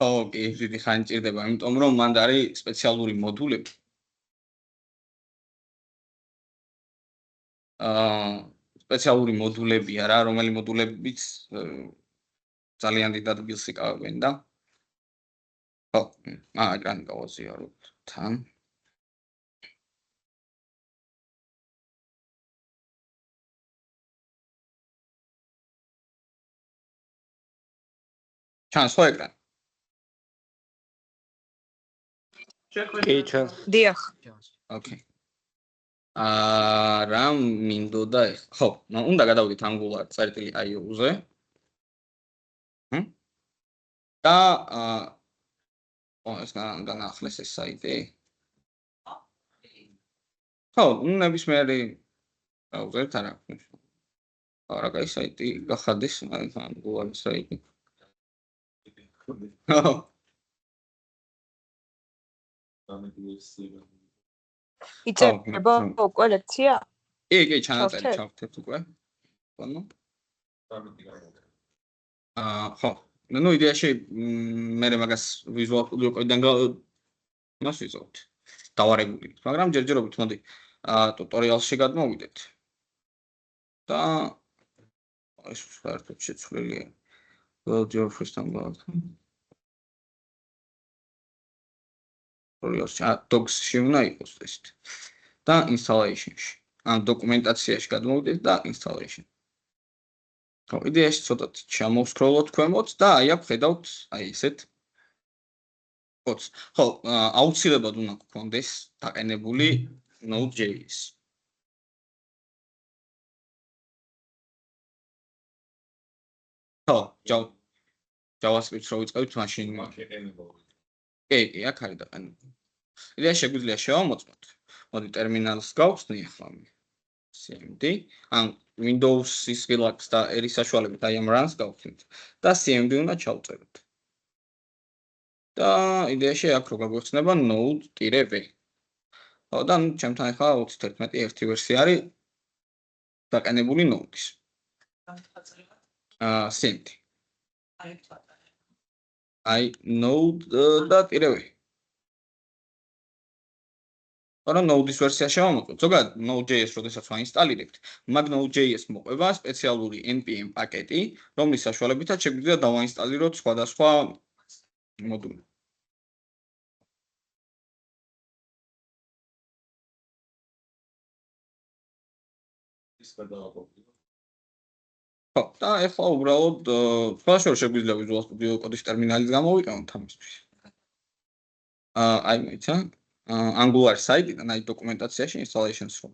ხო, კი, დიდი ხანი ჭირდება, იმიტომ რომ მანდ არის სპეციალური მოდულები. სპეციალური მოდულებია რა, რომელი მოდულებიც ძალიან დიდ ადგილს იკავებენ და ხო, ეკრანი გავაზიაროთ თან. ჩანს ხო ეკრანი? კი, ჩანს. დიახ. ოკეი. რა მინდოდა ეხლა? ხო, უნდა გადავიდეთ Angular-io-ზე. და ეს განახლეს ეს საიტი. ხო, ნებისმიერი ბრაუზერით არა. არა, კაი საიტი გახადეს Angular-ის საიტი. ხო. იწერება უკვე ლექცია? კი, ჩანაწერი ჩავხდეთ უკვე. ბანო. ხო. ნუ იდეაში მე მაგას ვიზუალ სტუდიო კოდიდან მას ვიზავთ. დავარეგულირებთ, მაგრამ ჯერჯერობით მოდი ტუტორიალში გადმოვიდეთ. და ეს საერთოდ შეცვლილია. Build your first Angular. Docs-ში უნდა იყოს ესეთ. და installation-ში. ან დოკუმენტაციაში გადმოვიდეთ და installation. ხო, იდეაში ცოტა ჩამოვსკროლოთ ქვემოთ და აი აქ ხედავთ აი ესეთ. ხო, აუცილებლად უნდა გქონდეს დაყენებული Node.js. ხო, JavaScript-ს რო ვიწყებთ, მაშინ კი, აქ არის დაყენებული. იდეა შეგვიძლია შევამოწმოთ. მოდი ტერმინალს გავხსნი ახლა. cmd, ან Windows-ის Relax და ერის საშუალებით აი ამ runs გავხსნით და cmd უნდა ჩავწეროთ. და იდეაში აქ რო გაგვეხსნება node-v. ხო, და ჩემთან ახლა 31 ერთი ვერსია არის დაყენებული Node-ის. cmd. აი node და -v. არა Node-ის ვერსია შევამოწმოთ. ზოგადად Node.js როდესაც ვაინსტალირებთ, მაგ Node.js მოყვება სპეციალური npm პაკეტი, რომლის საშუალებითაც შეგვიძლია დავაინსტალიროთ სხვადასხვა მოდული. ხო, და ახლა უბრალოდ სხვადასხვა შეგვიძლია Visual Studio Code-ის ტერმინალის გამოვიყენოთ ამისთვის. აი მეცა Angular საიტიდან აი დოკუმენტაციაში installations რო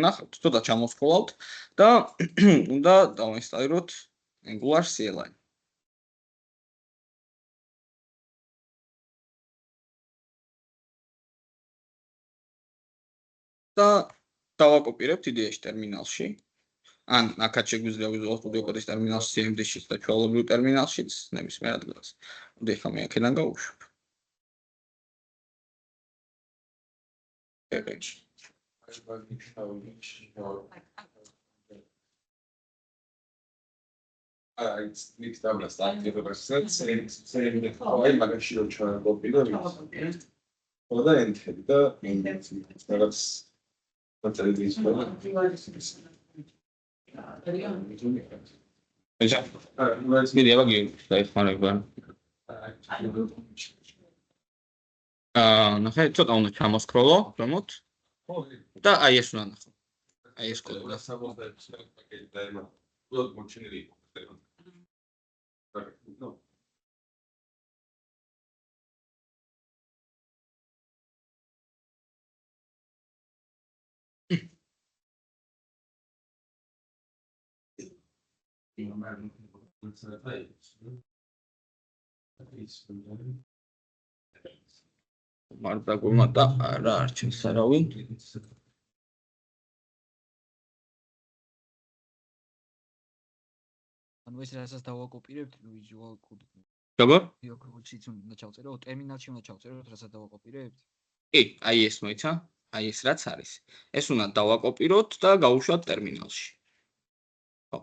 ნახავთ, ცოტა ჩამოვსკროლავთ და უნდა დავინსტალიროთ Angular CLI. და დავაკოპირებთ იდეაში ტერმინალში. ან აქაც შეგვიძლია Visual Studio Code-ის ტერმინალში cmd-შიც და ჩვეულებრივ ტერმინალშიც ნებისმიერ ადგილას. მოდი ახლა მე აქედან გავუშვებ. It's double stack same the magazine show copy და და enter და რაღაც პატრიდის მიდი აბაგი დაიხმარება. ნახე, ცოტა უნდა ჩამოსკროლო ქვემოთ და აი ეს უნდა ნახო. აი ეს კოდი და საბოლოოდ პაკეტი და ემა უბრალოდ მოჩენილი იყო. მარდა გულმატა არა არჩევს არავინ. ანუ ეს რასაც დავაკოპირებთ Visual Code. როგორ? Visual-ში უნდა ჩავწერო, ტერმინალში უნდა ჩავწეროთ, რასაც დავაკოპირებთ. კი, აი ეს მოიცა, აი ეს რაც არის. ეს უნდა დავაკოპიროთ და გავუშვათ ტერმინალში. ხო.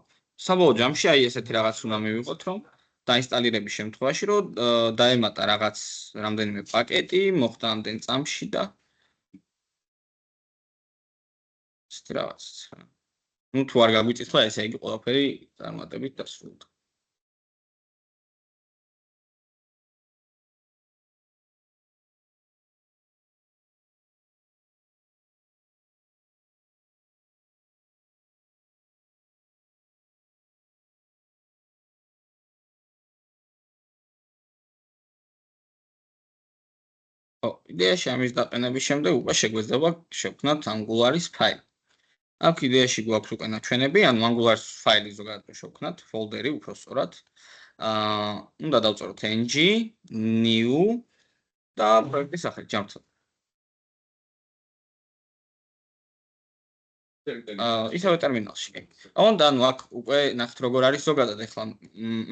საბოლოო ჯამში აი ესეთი რაღაც უნდა მივიღოთ, რომ დაინსტალირების შემთხვევაში, რომ დაემატა რაღაც რამდენიმე პაკეტი, მოხდა ამდენ წამში და ისეთი რაღაც. ნუ თუ არ გაგვიწისხლა, ესე იგი ყველაფერი წარმატებით დასრულდა. იდეაში ამის დაყენების შემდეგ უკვე შეგვეძლება შევქმნათ Angular-ის ფაილი. აქ იდეაში გვაქვს უკვე ნაჩვენები, ანუ Angular-ის ფაილი ზოგადად შევქმნათ, ფოლდერი უფრო სწორად. უნდა დავწეროთ ng new და პროექტის სახელი ჯამთო. ისევე ტერმინალში. ანუ აქ უკვე ნახეთ როგორ არის ზოგადად ახლა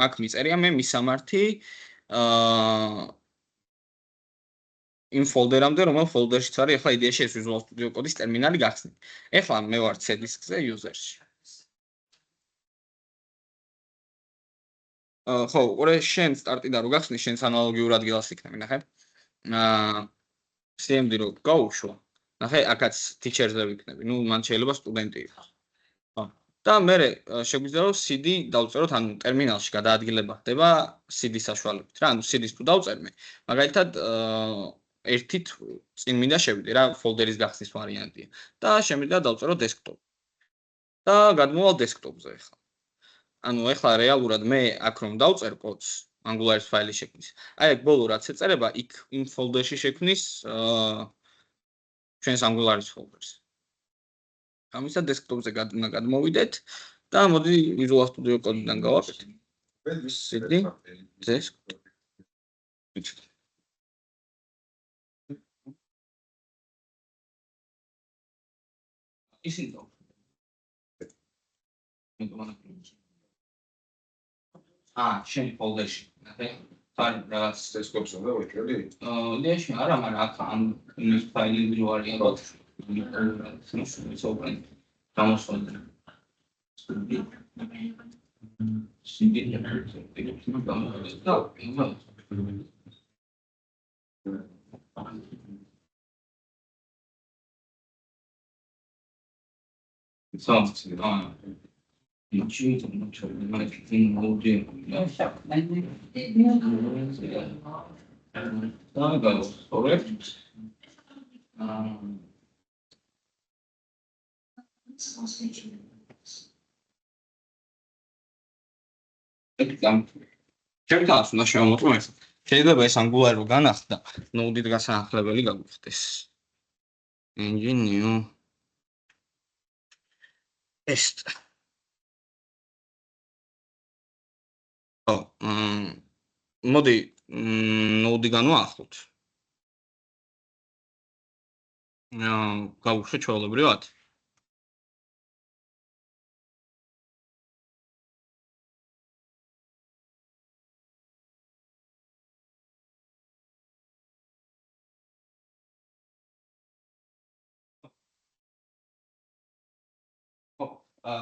აქ მიწერია მე მისამართი იმ ფოლდერამდე, რომელ ფოლდერშიც არის ახლა იდეაში ეს Visual Studio Code-ის ტერმინალი გახსნით. ახლა მე ვარ C disk-ზე user-ში. ხო, ყურე შენ სტარტიდან რო გახსნი, შენს ანალოგიურ ადგილას იქნები, ნახე. CMD რო გავუშვა. ნახე, აქაც teacher-ზე ვიქნები. ნუ მან შეიძლება სტუდენტი იყოს. ხო. და მე შეგვიძლია რომ CD დავწეროთ, ანუ ტერმინალში გადაადგილება ხდება CD-ის საშუალებით რა. ანუ CD-ს თუ დავწერმე, მაგალითად ერთით წინ მინდა შევიდე რა, ფოლდერის გახსნის ვარიანტია. და შემიძლია დავწერო desktop. და გადმოვალ desktop-ზე ახლა. ანუ ახლა რეალურად მე აქ რომ დავწერ კოდს Angular-ის ფაილის შექმნის. აი ეგ ბოლო რაც ეწერება, იქ იმ ფოლდერში შექმნის ჩვენს Angular-ის ფოლდერს. ამისა desktop-ზე გადმოვიდეთ და მოდი Visual Studio Code-დან გავაკეთებ. CD desktop. ისინი და შენ ფოლდერში ნახე თან რაღაც desktop-ს უნდა ვეჭველი? იდეაში არა, მაგრამ აქ ამ ის ფაილები რო არის ალბათ სოფრენ გამოსვლა. შევтанს უნდა შევამოწმო ეს. შეიძლება ეს Angular რო განახდა, Node-ით გასაახლებელი გაგვიხდეს. New test. მოდი Node-ი განვაახლოთ. გავუშვე ჩვეულებრივად.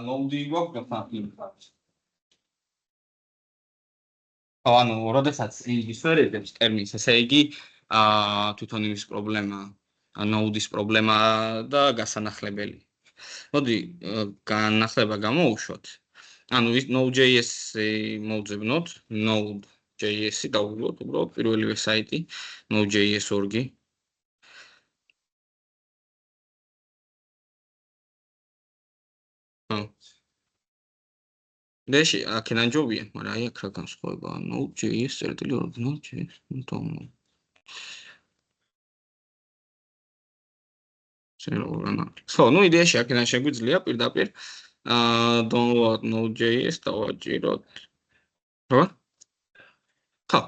Node-ი გვაქვს გაფართოებული. ანუ როდესაც ის ვერიდებს ტერმინს, ესე იგი თვითონ იმის პრობლემა, Node-ის პრობლემა და გასანახლებელი. მოდი განახლება გამოვუშვოთ. ანუ Node.js-ი მოვძებნოთ, Node.js-ი დავუბრუნოთ უბრალოდ პირველივე საიტი Node.js.org. დეში აქედან ჯობია, მაგრამ აი აქ რა განსხვავება Node.js წერტილი original.js. ხო, ნუ იდეაში აქედან შეგვიძლია პირდაპირ download Node.js და ვაჭიროთ. ხო? ხო.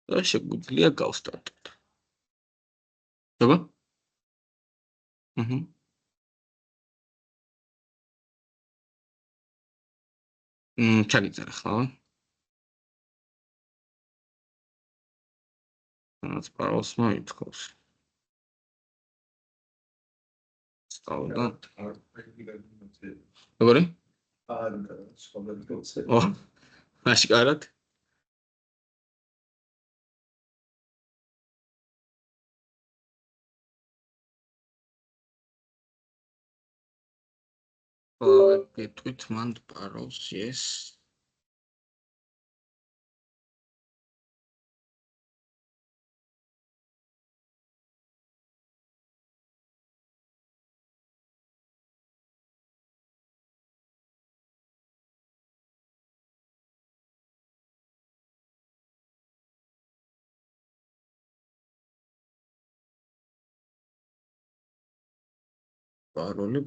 და შეგვიძლია გავსტარტოთ. Dobra? ჩაგიწერე ხლა. რაც პაროლს მოითხოვს. სწავლობდა. როგორი? ო, აშკარად? გეტყვით მან პაროლს yes. Paroli.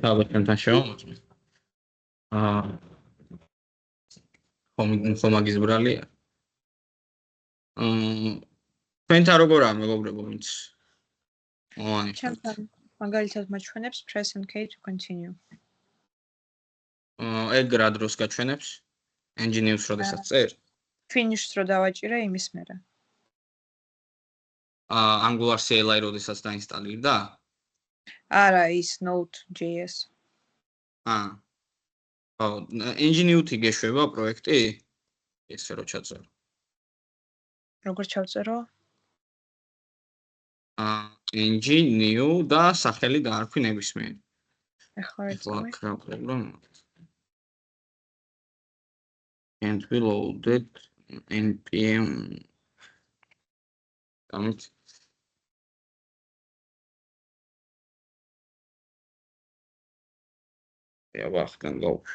Davlatdan შევამოწმე. ხომ მაგის ბრალია. თქვენთან როგორაა მეგობრებო, ვინც ჩემთან მაგალითად მაჩვენებს press and K to continue. ეგ რა დროს გაჩვენებს? Engineers როდესაც წერ? Finish-ს რო დავაჭირე იმის მერე. Angular CLI როდესაც დაინსტალირდა? არა, ის Node.js. Ingenuity გეშვება პროექტი? ესე რო ჩაწერო. როგორ ჩავწერო? Engineer და სახელი დაარქვი ნებისმიერი. ეხლა ეხლა რა პრობლემა? Can't be loaded npm damit я ვახტენ გავუშვ.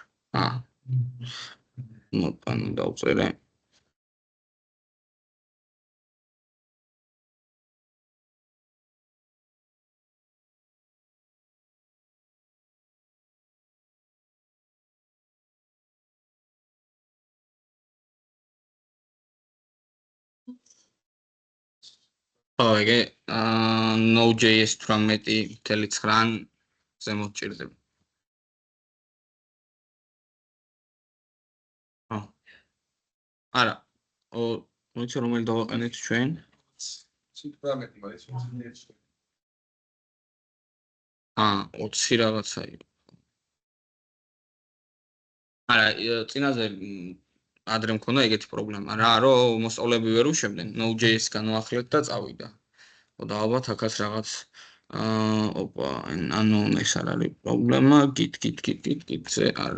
ნუ პანი დავწერე. ეგე Node.js 18.9 ზემოთ ჭირდება. არა, მოიცა რომელი დავაყენეთ ჩვენ? 20 რაღაცა იყო. არა, წინაზე ადრე მქონდა ეგეთი პრობლემა რა, რომ მოსწავლეები ვერ უშვებდნენ, Node.js განვახლეთ და წავიდა. და ალბათ აქაც რაღაც unknown ეს არ არის პრობლემა, git-ზე არ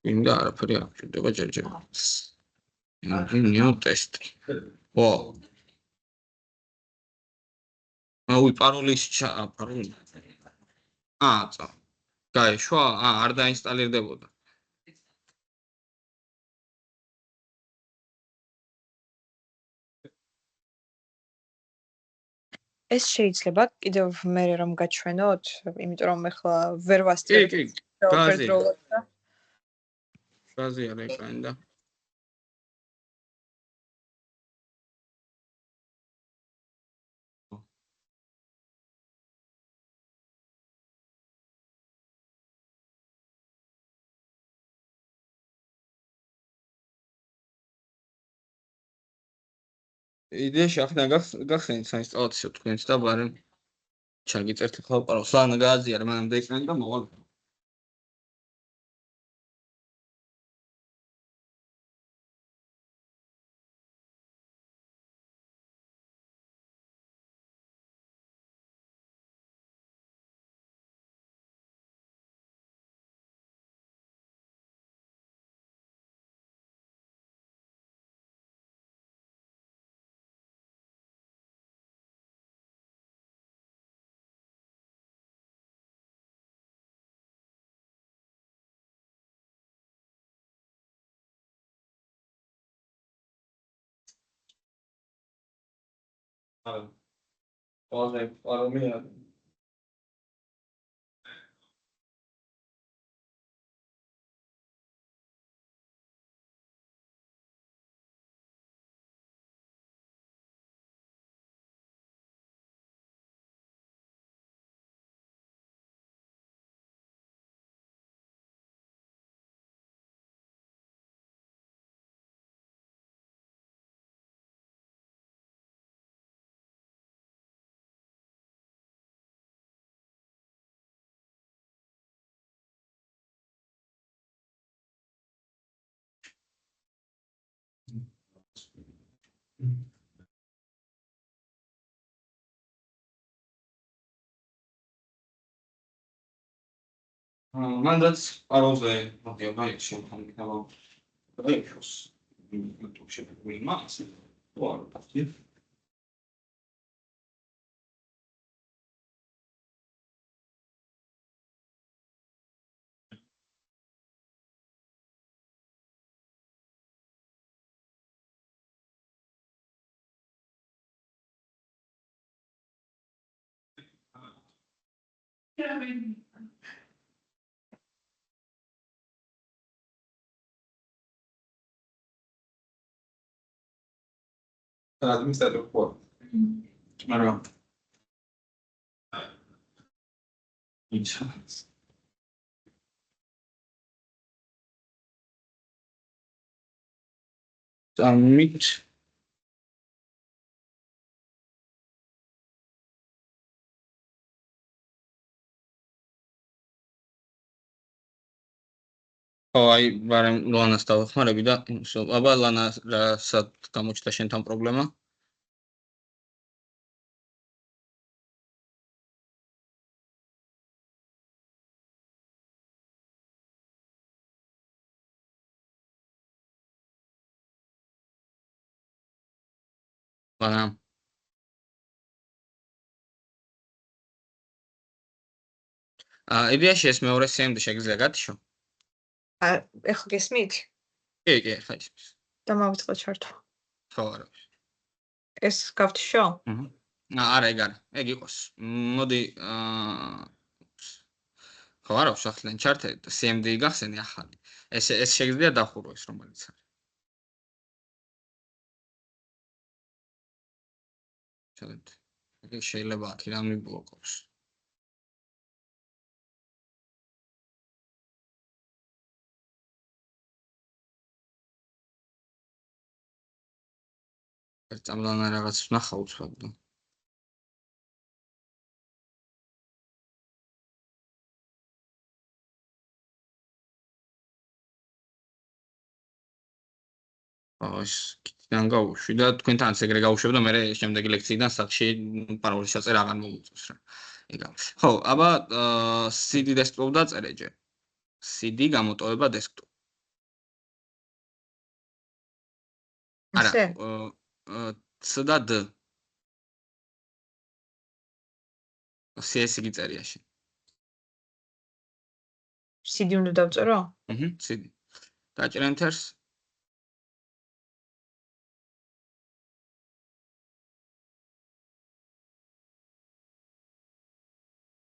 მინდა არაფერი არ ჭირდება ჯერჯერ. new test. პაროლის პაროლი. გაეშვა? არ დაინსტალირდებოდა. ეს შეიძლება კიდევ მე რომ გაჩვენოთ, იმიტომ რომ ეხლა ვერ ვასწრებ. კი, გაზია რეკანი და იდეაში ახლა გახსენით საინსტალაციო თქვენს და ბარემ ჩაგიწერთ ახლა პაროლს. გააზიარე მანამდე ეკრანი და მოვალ. არა. ყველაზე პარომია. მანდაც პაროზე მოდიო გაიქცე ხომ დაიქოს YouTube შეფერმი მას ვარ ადმინისტრატორ ხო? არა ისა დამით აი ბარემ ლანას დავახმარები და აბა ლანა რასაც გამოჩნდა შენთან პრობლემა ლანა იდეაში ეს მეორე CMD შეგიძლია გათიშო ეხლა გესმით? კი ხა ისმის და მოვიწყო ჩართვა. ხო არა ეს გავთიშო? არა ეგ არა ეგ იყოს მოდი ხო არა ვშახლენ ჩარტე CMD გახსენე ახალი ეს შეგიძლია დახურო ეს რომელიც არის ჩალეთ ეგ შეიძლება აქ რამე ბლოკობს ერთ წამლანა რაღაც ვნახა უცბად და ეს კითხიდან გავუშვი და თქვენთანაც ეგრე გავუშვებ და მე შემდეგი ლექციიდან სახში პაროლის ჩაწერა აღარ მოგიწევს რა ეგა ხო აბა CD desktop დაწერე ჯერ CD გამოტოვება desktop არა C და D CS გიწერიაში CD უნდა დავწერო? CD დაჭერ enters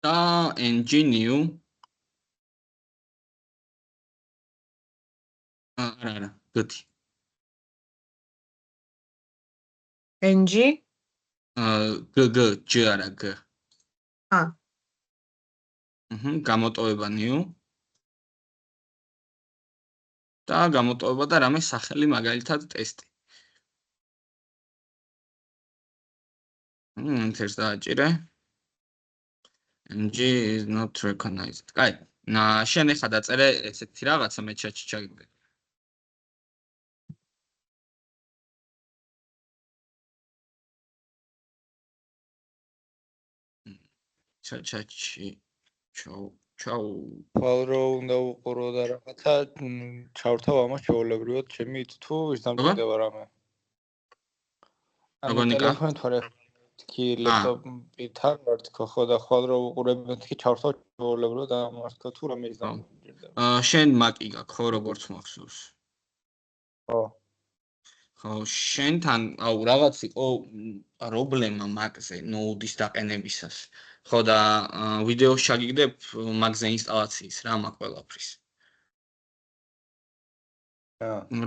და ng new არა გთი ng g j არა g გამოტოვება new და გამოტოვება და რამე სახელი მაგალითად ტესტი enters დააჭირე ng is not recognized კაი შენ ეხა დაწერე ესეთი რაღაცა მე ჩატში ჩაგიგდე ჩატში ჩაუ ფალრო უნდა უყურო და რაღაცა ჩავრთავ ამას შეულებრივად ჩემი თუ ის დამჭირდება რამე ტელეფონი თორე კი ლეპტოპით არ ვარ თქო ხო და ხვალ რო უყურებ თქი ჩავრთავ შეულებრივად ამას თქო თუ რამე ის დამჭირდება შენ მაკი გაქვს ხო როგორც მახსოვს ხო ხო, შენთან აუ რაღაც იყო პრობლემა მაგზე ნოუდის დაყენებისას. ხო და ვიდეოს ჩაგიგდებ მაგზე ინსტალაციის რა მაგ ყველაფრის.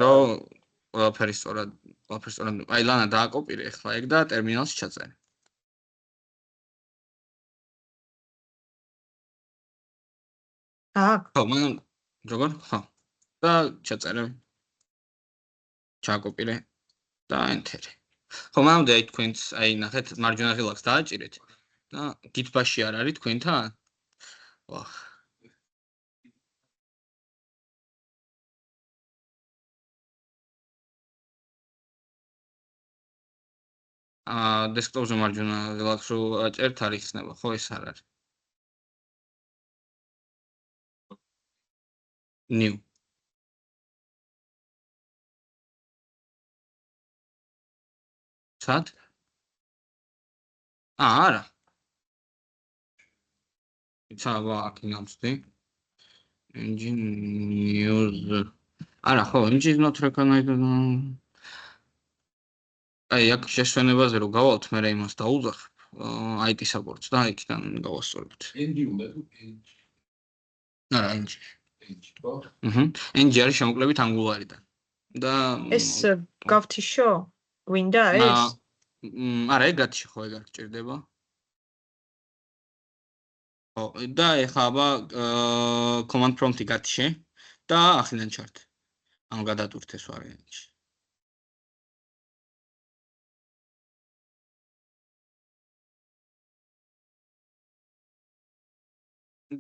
რომ ყველაფერი სწორად აი ლანა დააკოპირე ახლა ეგ და ტერმინალში ჩაწერე. აქ ხო, მანამ როგორ? ხო. და ჩაწერე. ჩააკოპირე და enter. ხო, მანამდე აი თქვენს აი ნახეთ მარჯვენა ღილაკს დააჭირეთ და git-bash-ი არ არის თქვენთან? ვახ. desktop-ზე მარჯვენა ღილაკს რო აჭერთ არ იხსნება, ხო ეს არ არის. new. სად? არა. იცავ აქ ნამსდი. engine news. არა, ხო, engine is not recognized. აი აქ შესვენებაზე რო გავალთ, მე იმას დაუძახებ. IT support-ს და იქიდან გავასწორებთ. NG უნდა თუ NG. არა, engine. NG ხო? NG არის შემოკლებით Angular-დან. და ეს გავთიშო გვინდა ეს არა, ეგრათში ხო ეგ არ გჭირდება. ხო, და ეხლა აბა command prompt-ი გათიშე და ახლიდან ჩართ. ანუ გადატვირთ ეს ვარიანტი.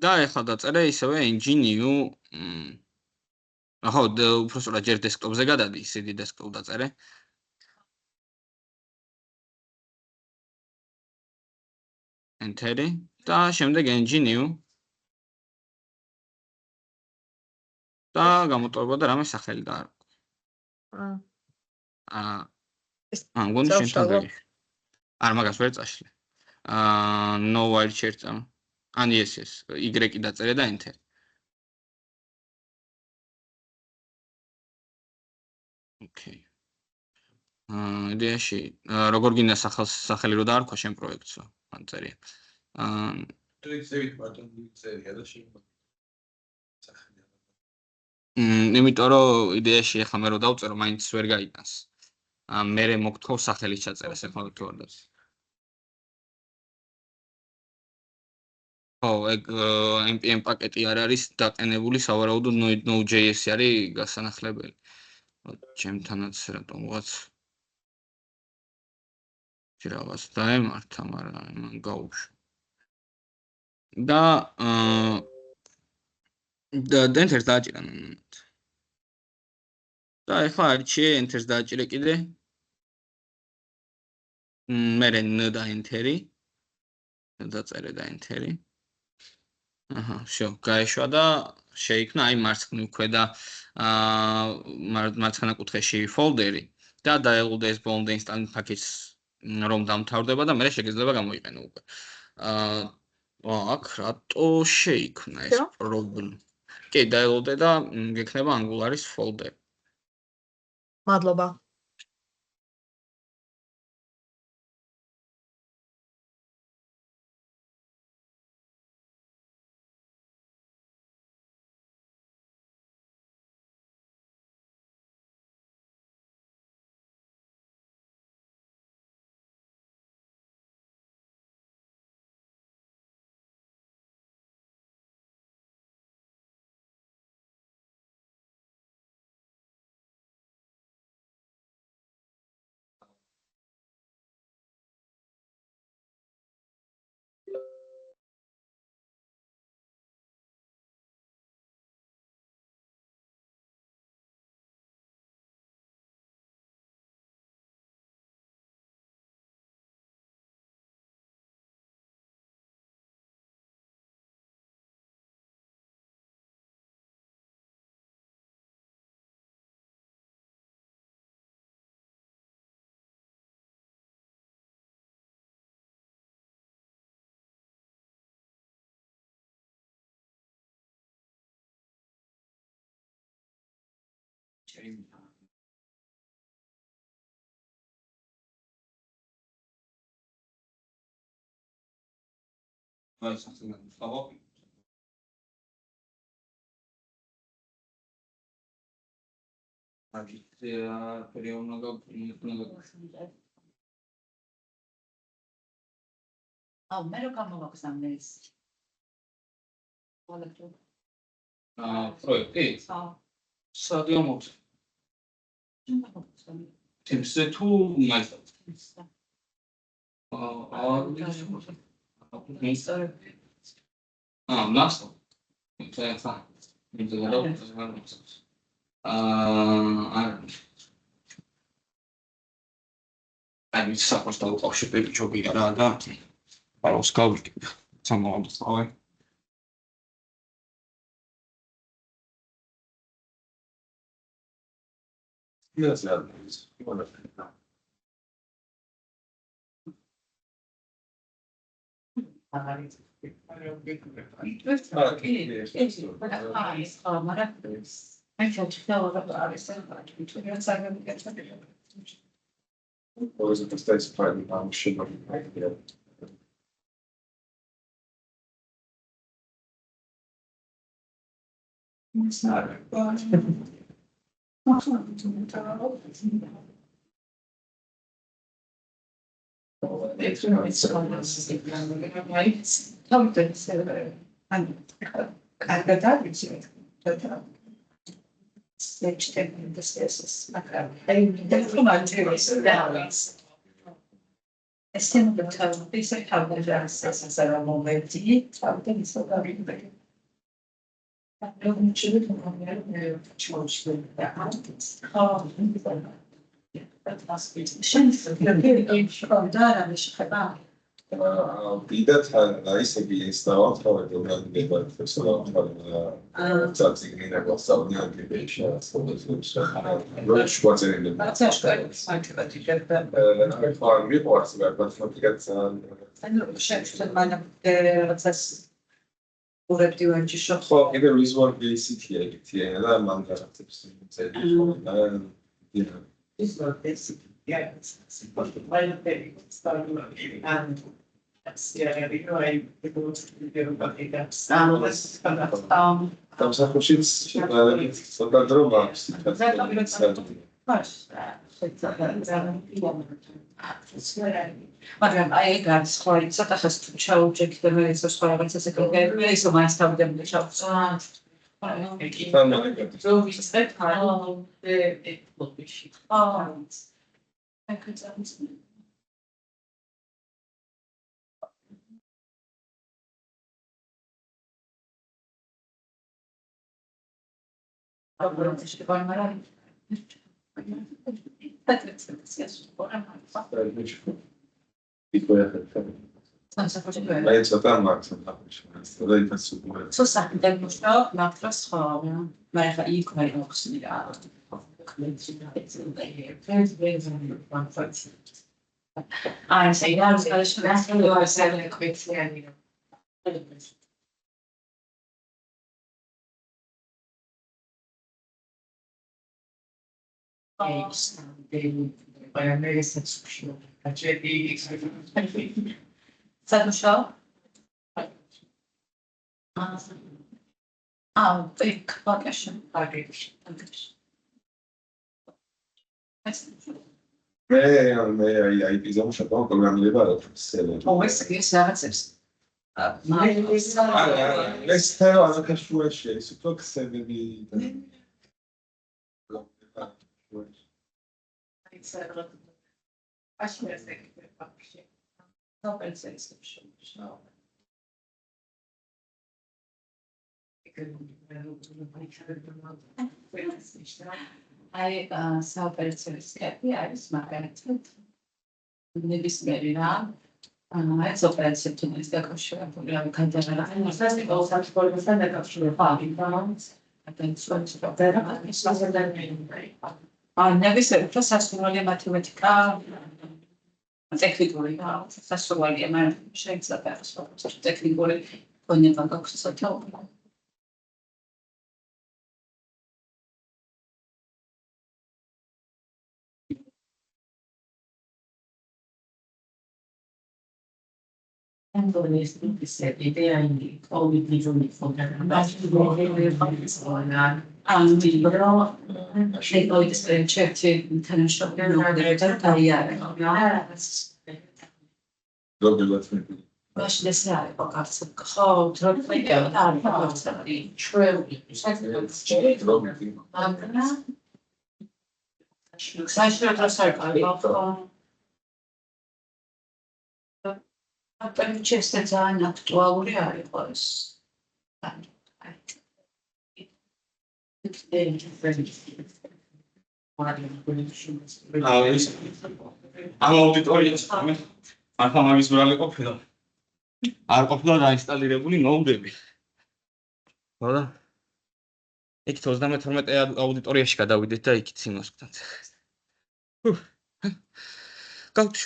და ეხლა დაწერე ისევე engine new ხო, უბრალოდ ჯერ desktop-ზე გადადი, CD desktop დაწერე. enter და შემდეგ engine new და გამოტოვება და რამე სახელი გაარკვე. მგონი შენთან გაიგე. არ მაგას ვერ წაშლე. no while ჩერწა. ან yes, y-ი დაწერე და enter. Okay. იდეაში როგორ გინდა სახელი რო დაარქვა შენ პროექტსო? ან წერია. ტრიქსებით ბატონი წერია და შეიძლება. იმიტომ რომ იდეაში ახლა მე რო დავწერო, მაინც ვერ გაიტანს. მე მოგთხოვ სახელი ჩაწერას ახლა თუ არ დას. ხო, ეგ npm პაკეტი არ არის დაყენებული, სავარაუდოდ Node.js-ი არის გასანახლებელი. ჩემთანაც რატომღაც რაღაც დაემართა, მაგრამ მან გაუშვა. და enter-ს დააჭირა. და ეხლა არჩიე enter-ს დააჭირე კიდე. მერე n და enter-ი. დაწერე და enter-ი. აჰა, всё, გაეშვა და შეიქმნა აი მარცხნივ ქვედა მარცხენა კუთხეში ფოლდერი და დაელოდა ეს bomb installing package რომ დამთავრდება და მე შეგეძლება გამოიყენო უკვე. აქ რატო შეიქმნა ეს პრობლემა? კი, დაელოდე და გექნება Angular-ის folder. მადლობა. აი სახელმწიფო ხალხო აგიტია პერიოდულად მე რო გამოვაგზავნე ეს ყველაფერი პროექტი სადიამოთ თემზე თუ მაინც მასო ხა აი საფოსტო ყავშები ჯობი რა და პაროს გავიკი სამომავლო Yes, yeah. Or is it the state's private should not be Dida than isegi jest na łatwo, to będzie bardzo słabo. Zacygnina go są nie odbywają, są dość łatwiej. Reklam mi bardzo, bardzo aplikacja. ხო, კიდე visual basic-ი ეგეთი და მან გადაწყვეტს Visual basic, yeah, it's very starting and სამსახურშიც ცოტა დრო მაქვს. მაგრამ აი ეგ არის ხო ცოტა ხეს ჩაუჯექი და მე ის სხვა რაღაცას ეკეთებ მე ისო მაინც თავდემდე ჩავწვა Mai ცოტა მაქვს სამსახურში და იქაც უკვე სულ საქმიდან მუშაობ მართლაც ხო მაგრამ ხა იქ მე მოხსნი რა აი შეიძლება შეიძლება კვიციანი Задушал? Бик багаж. მე აი პიზამუშა პროგრამირება რა თქმა უნდა. ეს ის რაღაცებს. ეს თემა ანაკაშუაში ის უფრო ქსებები აი საოპერაციები არის მაგალითად ნებისმიერი რა ეს ოპერაციებთან ის დაკავშირებული რა განჯერა ისე საერთაშორისო დაკავშირება ნებისმიერი სასურველი მათემატიკა ტექნიკური სასურველია მაგრამ შეიძლება იყოს ტექნიკური გონება გაქვს ცოტა Apparently, ძალიან აქტუალური არ იყო ეს. ამ აუდიტორიას ახლა მაგის ბრალი ყოფილა. არ ყოფილა დაინსტალირებული ნოუდები. ხო და? იქით 32 აუდიტორიაში გადავიდეთ და იქით სიმოს ვქთან. გავჩ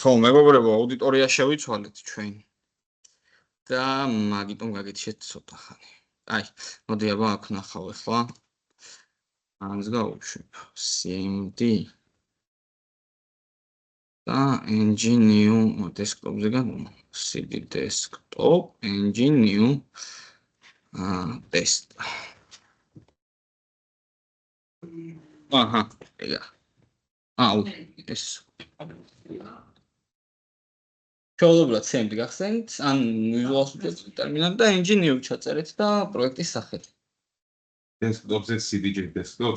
ხო, მეგობრებო, აუდიტორია შევიცვალეთ ჩვენ. და მაგიტომ გაგეთიშეთ ცოტა ხანი. აი, მოდი აბა აქ ნახავ ახლა. ამას გავუშვებ. CMD და engine new desktop-ზე გადავ. CD desktop engine new test. აჰა, ეგა. აუ, ეს ჩაოლობლად CMD გახსენით, ან Visual Studio ტერმინალი და engine new ჩაწერეთ და პროექტის სახელი. Desktop-ზე CD desktop.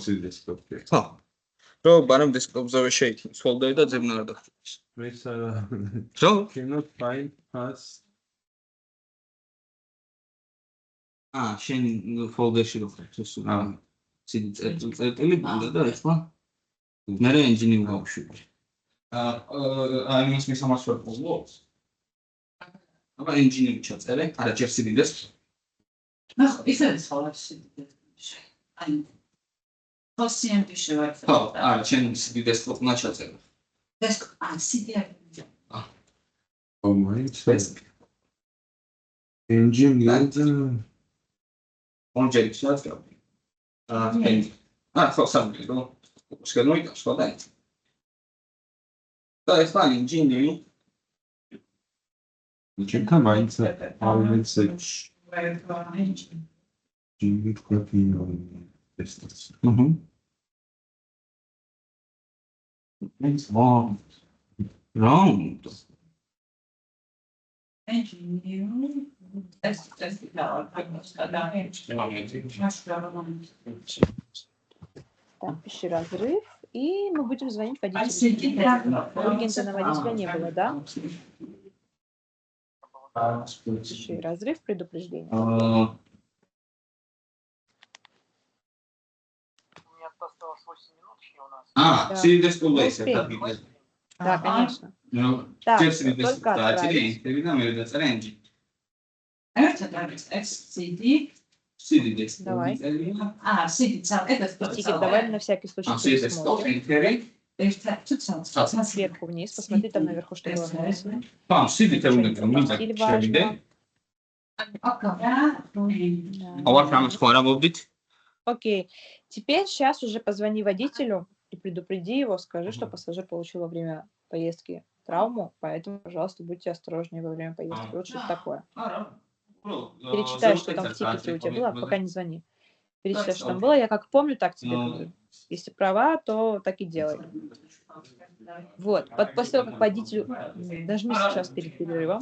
ხო. რომ ბარემ desktop-ზე შეიქმნას folder და ძებნა არ დაგჭირდეს. Please რო cannot find us. შენ folder-ში რო ხარ, ეს CD წერტილი და ეხლა მე engine-ი გავუშვებ. იმის მისამართლებლად პოზლობს. აბა ინჟინერი ჩაწერე, არა ჯერ სიდიდეს. ნახო, ისევ ცხოვრობს. აი. ხოსიანტი შევარ. ხო, არა, შენ სიდიდეს უნდა ჩაწერე. ეს ასიდია. მაინც ინჟინერი ორჯერ ჩაწერე. ხო, სამი რო. შეგნოიტა სხვა და ის. და ეს ფანი ინჟინერი ჩემთან მაინც ავინეც ჯინგით კოპინო ესტას. ეს რაუნდ. Так, пиши разрыв, и мы будем звонить водителю. Ургента на водителя не было, да? Пиши разрыв, предупреждение. Да. сидиდეს ყულა ისე Успеем. და Да, конечно. Так, Так, сидиდეს только отправить. და მე დაწერე ენჯინი. ერთად არის XCD. სიდიდეს. Давай. CD это Тикет давай на всякий случай სიდიდეს пересмотрим. ენტერი. ერთად Сверху вниз, посмотри там наверху, что было написано. Пам, сидите უნდა მინდა Или შევიდე. важно. Да. ავარ რამის ხო არა მოვდით? Окей. Теперь сейчас уже позвони водителю и предупреди его, скажи, что пассажир получил во время поездки травму, поэтому, пожалуйста, будьте осторожнее во время поездки. Вот что-то такое. Перечитай, что там в тикете у тебя было, пока не звони. Перечитай, что там было. Я как помню, так тебе буду. Если права, то так и делай. Вот. После того, как водителю... Нажми сейчас перед перерывом.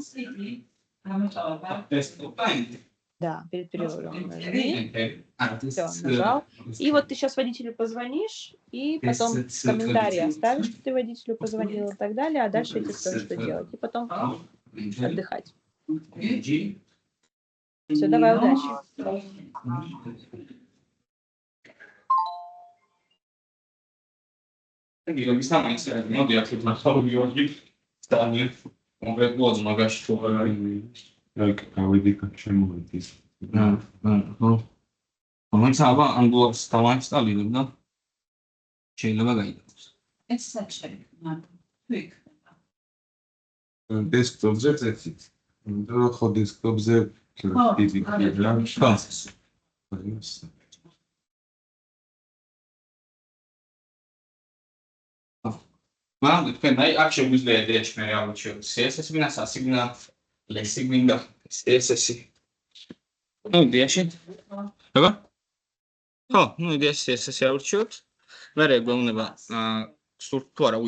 Да, перед перерывом нажми. Все, нажал. И вот ты сейчас водителю позвонишь, и потом в комментарии оставишь, что ты водителю позвонил и так далее, а дальше я тебе скажу, что делать. И потом отдыхать. Все, давай, удачи. მოდი აქეთ ნახავ გიორგი სტანი კონკრეტულად მაგაში თუ არ არის ავიდი ჩემოდის. ხო რომელიც აბა ანგულარს დავაინსტალირებ და შეიძლება გაიგოს ეს საჭირო მარტო დესკტოპზე წეცით. და ხო დესკტოპზე დიდი რა. მაგრამ თქვენ აი აქ შეგვიძლია დიაჩ მე ავუჩიოთ CSS მინასა სიგნალ ლესი მინდა CSS ნუ დიაში აბა ხო ნუ დიაში CSS ავუჩიოთ მე გვეუბნება სურთ თუ არა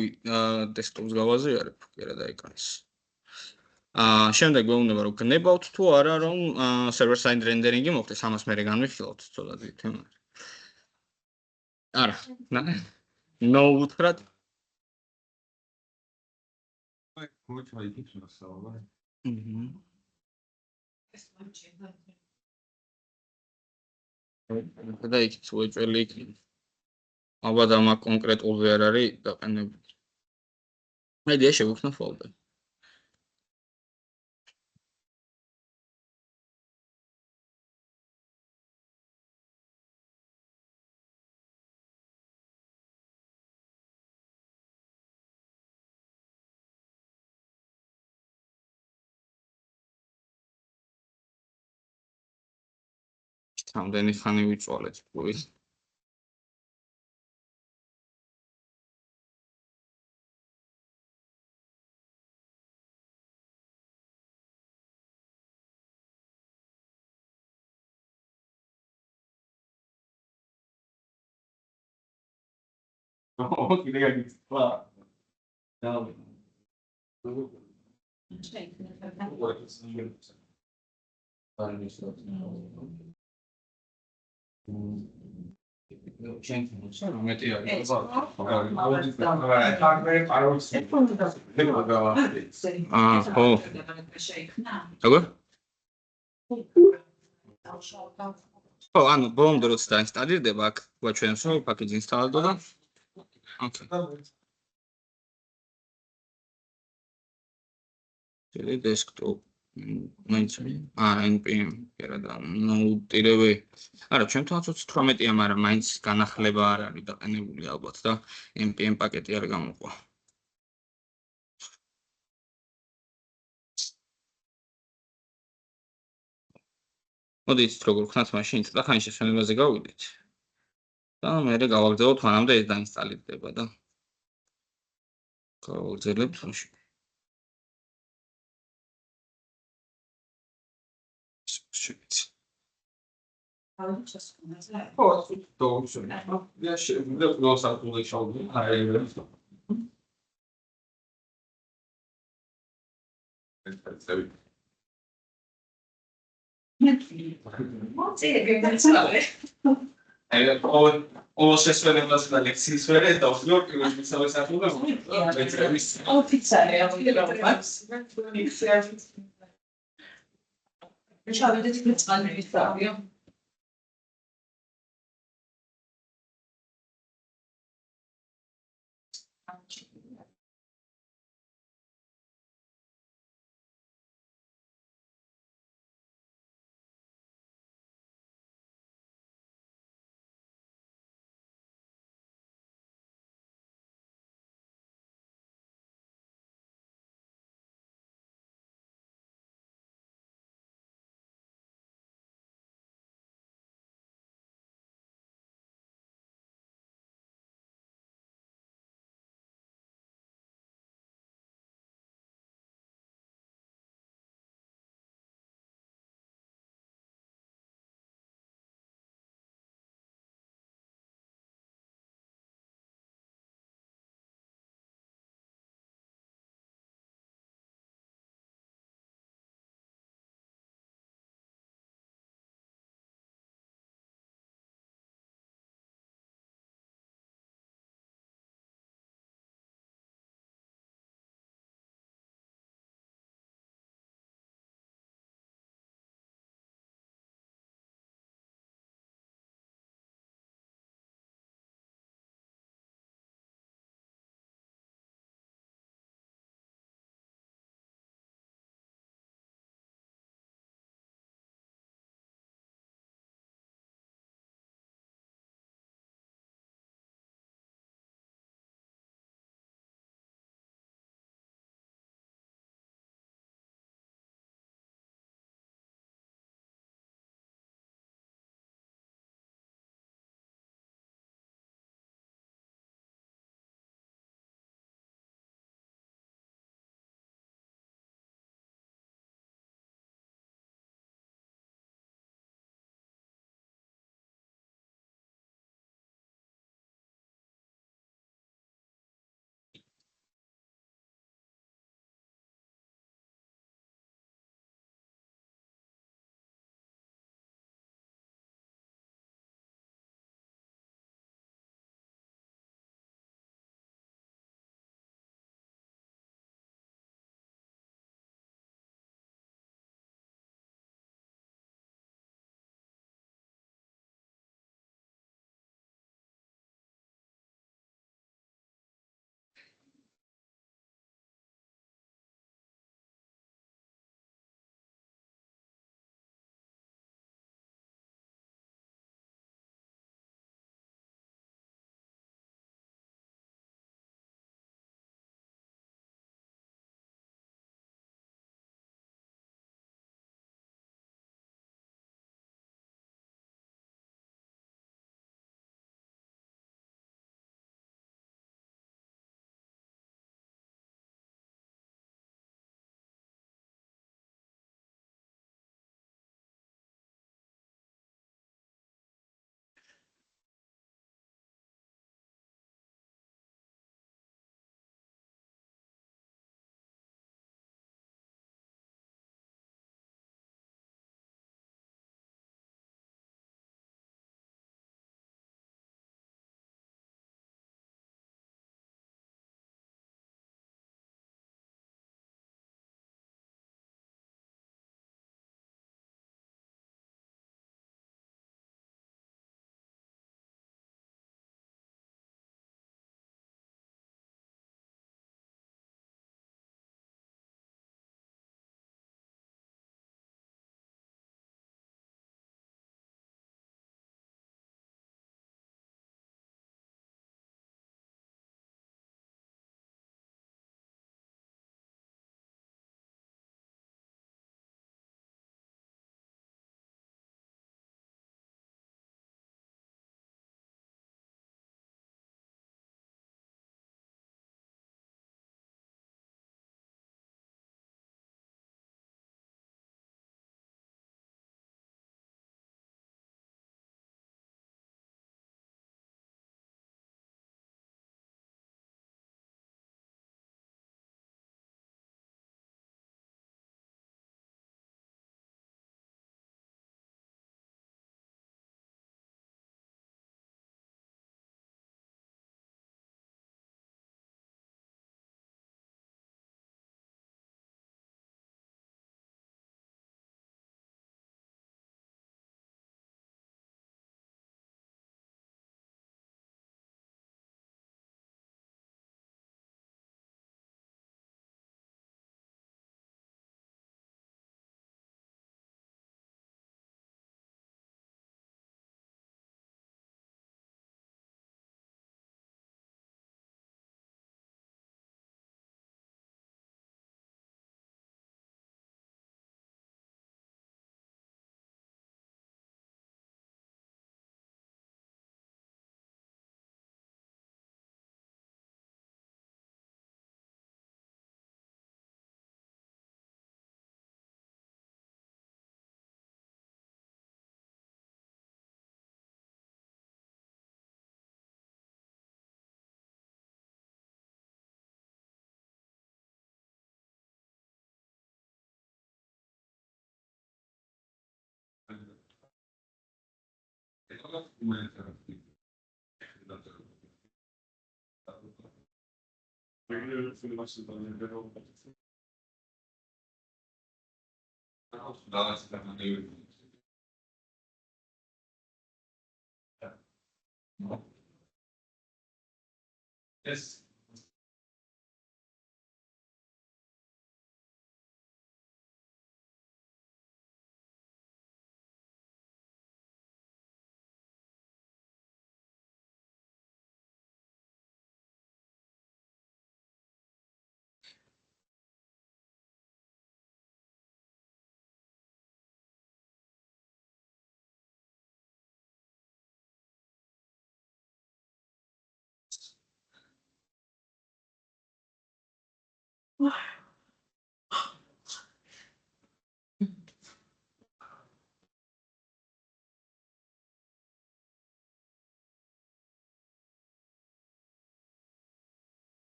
დესკტოპს გავაზიარებ კი რა დაიკარეს შემდეგ გვეუბნება რომ გნებავთ თუ არა რომ server side rendering-ი მოხდეს ამას მე განვიხილავთ ცოტა თემა არა ნო უთხრათ Which way did you saw? და იქ უეჭველი იქნება. აბა და მაგ კონკრეტულზე არ არის დაყენებული. მე დიახ შევიქნა folder. რამდენი ხანი ვიწვალეთ პუის ო კიდე გაგიწვა და ანუ ბოლომდე როცა დაინსტალირდება აქ გვაჩვენებს რომ პაკეტი ინსტალირდება. ოკეი. desktop მაინც არა npm კერა და ნოუტირევე არა ჩემთანაც 18-ია მაგრამ მაინც განახლება არ არის დაყენებული ალბათ და npm პაკეტი არ გამოყვა მოდით როგორ ხნათ მაშინ ცოტა ხანი შესვენებაზე გავიდეთ და მე გავაგრძელოთ მანამდე ეს დაინსტალირდება და გავაგრძელებთ მაშინ Ovo შესვენებას და ლექციის ვერე დავსვიო პირველ მისავე საათზე მეწრების ოფიცარი ამბობს. ჩავედით მეწყალების დავიო. Yes.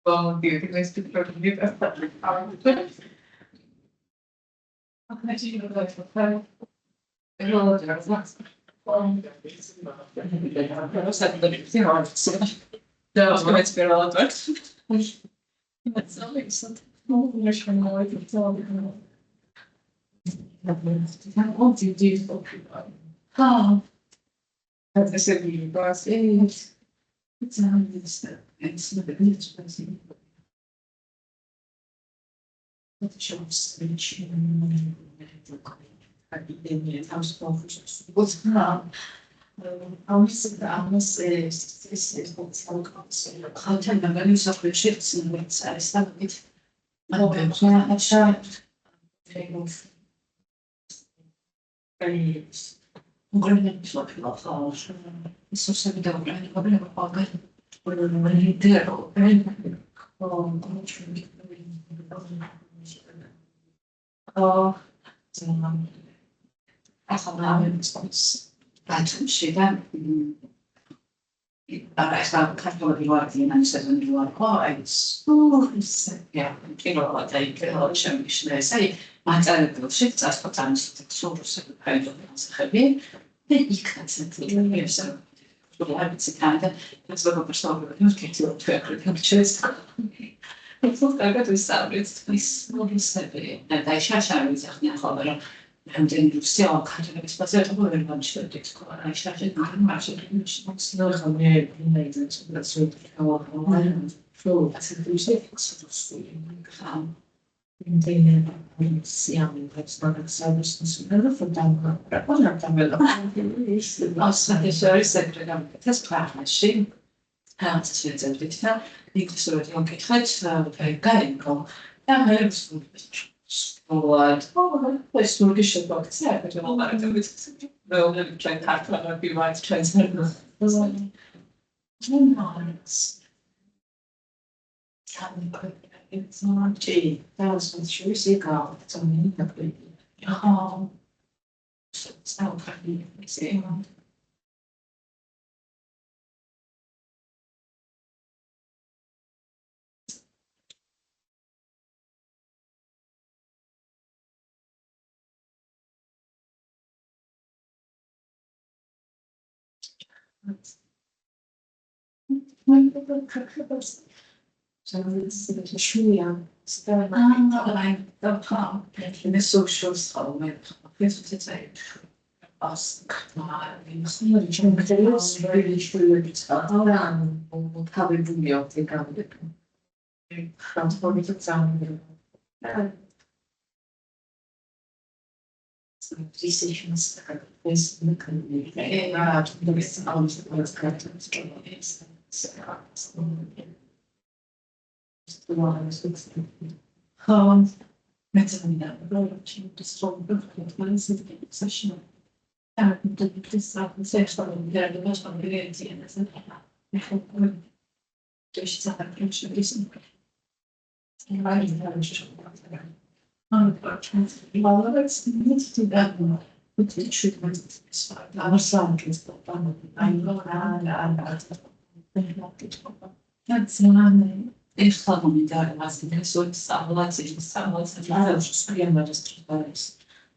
Well, the nice to forgive us that our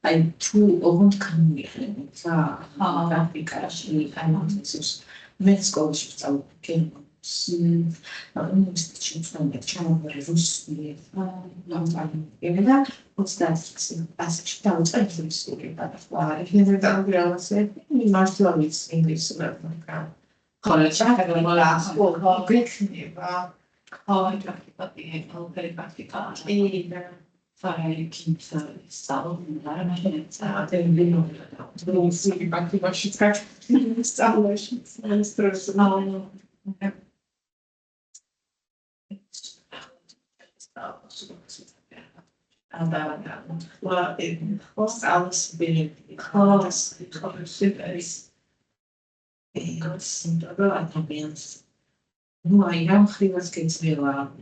აი თუ ოღონდ გამიხედეთ რა პრაქტიკაში აი ეს მე სკოლაში ვსწავლობდი უნივერსიტეტში ვსწავლობდი ჩამოვარდი რუსული და 30 ასაკში დავიწყე რუსული ბაკალავრი და დავიწყე მართლაც ინგლისურად მაგრამ ხოლო ჩაგაგმოლა გექნება აი პრაქტიკა Fare kimse sağlamlar Rusi başı tak sağlaşın sağlaştırırsın Nu, am hrivas că îți vela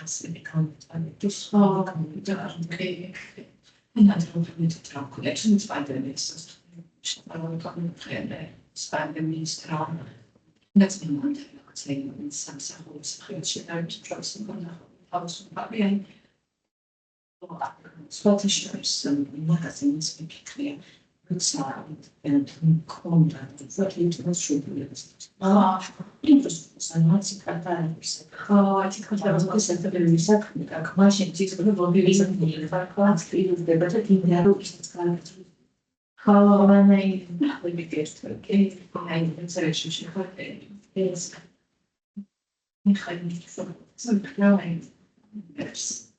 să ne cam tu să dar că în adevăr tranquil și nu spate nessus și am cam prende spate ministra that's been one thing I would say in some circles which are trust in the house but being Scottish and magazines make it clear good sound and content that it was should be interesting not secretaries I think I was going to be research like machine to will be reason for class is the better thing there is kind of how many we be get okay and research is so now yes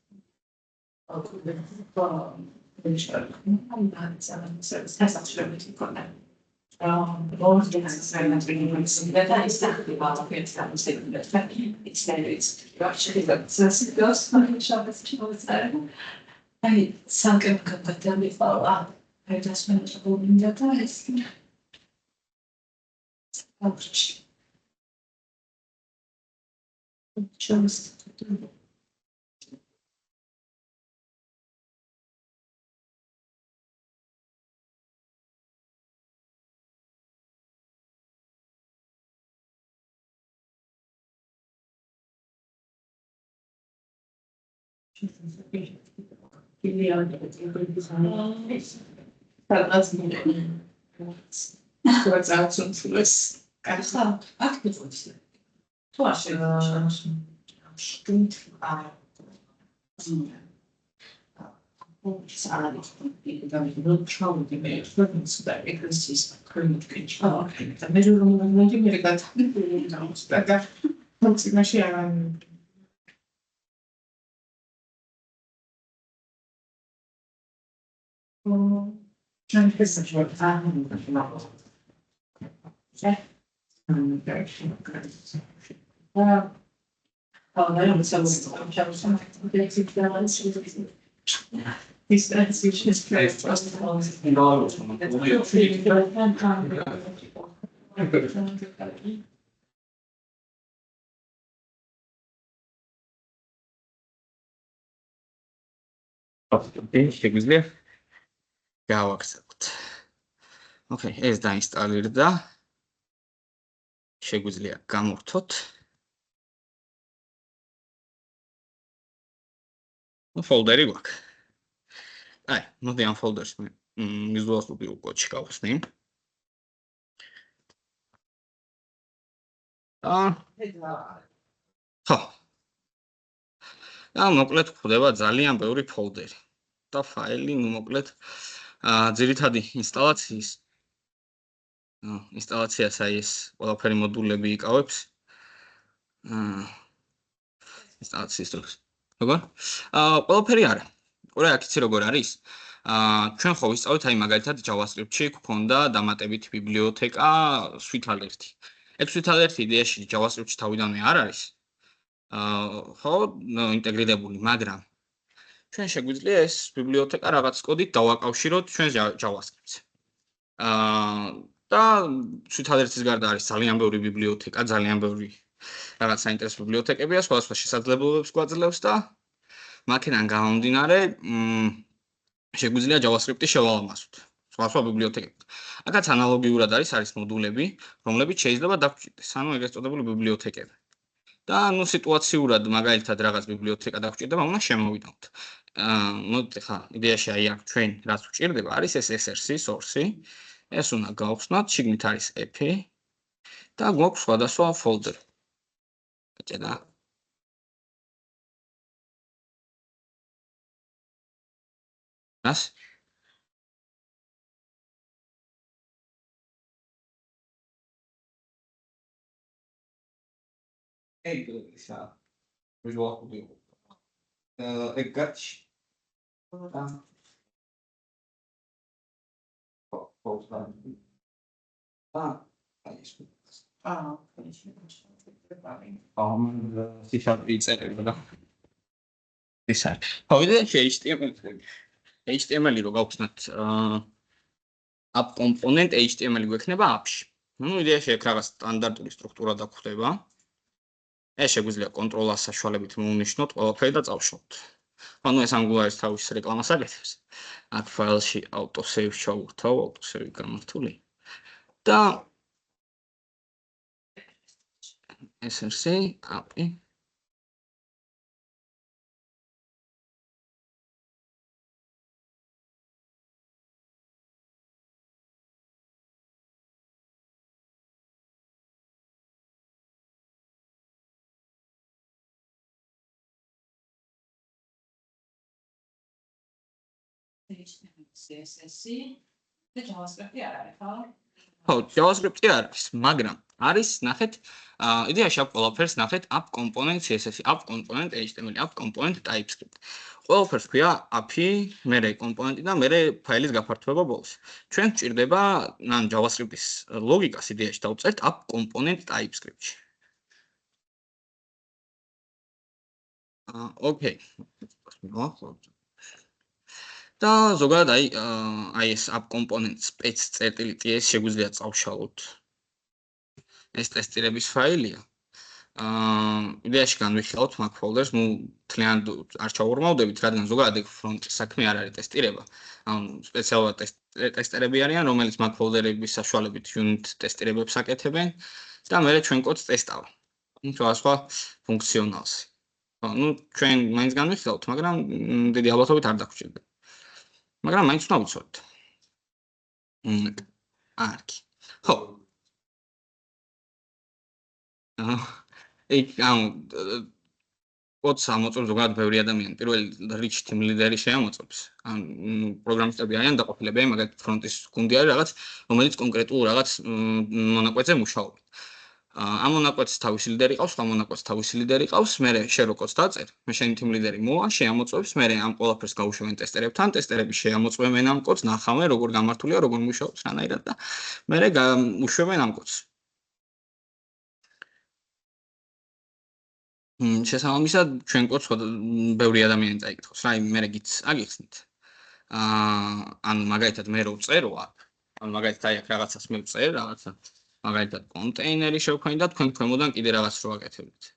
What's out some Fluss? Ach, aktiv. Stimmt. Damit nur schauen, die mehr Flüssen da because ist current control. Da mir nur die mir gerade da kommt sie marschieren. Schon ist schon ja. შეგვიძლია გავახსენოთ. Okay, ეს დაინსტალირდა. შეგვიძლია გამორთოთ. Folder-ი გვაქვს. აი, მოდი ამ folder-ს Visual Studio Code-ში გავხსნი. ხო. მოკლედ გვხვდება ძალიან ბევრი folder-ი და ფაილი, მოკლედ ძირითადი ინსტალაციას აი ეს ყველაფერი მოდულები იკავებს. ინსტალაციის დროს. როგორ? ყველაფერი არა. ყურე აქ იცი როგორ არის? ჩვენ ხო ვისწავლეთ აი მაგალითად JavaScript-ში გვქონდა დამატებითი ბიბლიოთეკა Sweet-1. ეს Sweet-1 იდეაში JavaScript-ში თავიდანვე არ არის. ხო, ინტეგრირებული, მაგრამ ჩვენ შეგვიძლია ეს ბიბლიოთეკა რაღაც კოდით დავაკავშიროთ ჩვენს JavaScript-ს. და Sweet-1-ის გარდა არის ძალიან ბევრი ბიბლიოთეკა, ძალიან ბევრი რაღაც საინტერესო ბიბლიოთეკებია, სხვადასხვა შესაძლებლობებს გვაძლევს და მაქედან გამომდინარე, შეგვიძლია JavaScript-ი შევალამაზოთ. სხვადასხვა ბიბლიოთეკებით. აქაც ანალოგიურად არის მოდულები, რომლებიც შეიძლება დაგჭირდეს, ანუ ეგრეთ წოდებული ბიბლიოთეკები. და სიტუაციურად მაგალითად რაღაც ბიბლიოთეკა დაგჭირდება, უნდა შემოვიდანოთ. მოდით ხა იდეაში აი აქ ჩვენ რაც გვჭირდება არის ეს SRC source-ი. ეს უნდა გავხსნათ, შიგნით არის f-ი და გვაქვს სხვადასხვა folder. ეჭედა. რას? Hey, ისა visual studio. ეგ გაჩი. C# იწერება და ის არის. ხო, HTML-ი რო გავხსნათ app component HTML-ი გვექნება app-ში. ნუ იდეაში ეგ რაღაც სტანდარტული სტრუქტურა დაგხვდება. ეს შეგვიძლია კონტროლ-ას საშუალებით მოვნიშნოთ ყველაფერი და წავშალოთ. ანუ ეს Angular-ის თავის რეკლამას აკეთებს. აქ ფაილში auto-save ჩავუხთავ, auto-save გამართული. და SRC app-ი CSS-ი და JavaScript-ი არ არის, ხო? ხო, JavaScript-ი არის, მაგრამ არის, ნახეთ, იდეაში აქ ყველაფერს ნახეთ app component CSS, app component HTML, app component TypeScript. ყველაფერს ქვია app-ი, მერე კომპონენტი და მერე ფაილის გაფართოება ბოლოს. ჩვენ გვჭირდება ან JavaScript-ის ლოგიკას იდეაში დავწერთ app component TypeScript-ში. Okay. და ზოგადად აი ეს app component spec.ts შეგვიძლია წავშალოთ. ეს ტესტირების ფაილია. იდეაში განვიხილავთ Mac folders, ნუ თლიან არ ჩავურმავდებით, რადგან ზოგადად ეგ ფრონტის საქმე არ არის ტესტირება. ანუ სპეციალურად ტესტერები არიან, რომელიც Mac folder-ების საშუალებით unit ტესტირებებს აკეთებენ და მერე ჩვენ კოდს ტესტავთ. ნუ სხვა ფუნქციონალს. ნუ ჩვენ მაინც განვიხილავთ, მაგრამ დიდი ალბათობით არ დაგვრჩება. მაგრამ მაინც უნდა ვიცოდეთ. არქი. ხო. ეგ კოდს ამოწურს ზოგადად ბევრი ადამიანი. პირველი rich team leader-ი შეამოწურს. ან პროგრამისტები არიან დაყოფილებიანი, მაგალითად ფრონტის გუნდი არის რაღაც, რომელიც კონკრეტულ რაღაც მონაკვეთზე მუშაობს. ამ მონაკვეთს თავისი ლიდერი ყავს, ამ მონაკვეთს თავისი ლიდერი ყავს, მერე შენ რო კოდს დაწერ, მე შენი team leader-ი მოვა, შეამოწურს, მერე ამ ყველაფერს გავუშვებენ ტესტერებთან, ტესტერები შეამოწმებენ ამ კოდს, ნახავენ როგორ გამართულია, როგორ მუშაობს რანაირად და მერე უშვებენ ამ კოდს. შესაბამისად ჩვენ კოდს ბევრი ადამიანი წაიკითხავს რა, მერე გიც აგიხსნით. ანუ მაგალითად მე რო ვწერო აქ, ანუ მაგალითად აი აქ რაღაცას მე ვწერ, რაღაცა მაგალითად კონტეინერი შევქმნით და თქვენ ქვემოდან კიდე რაღაც რო აკეთებდით.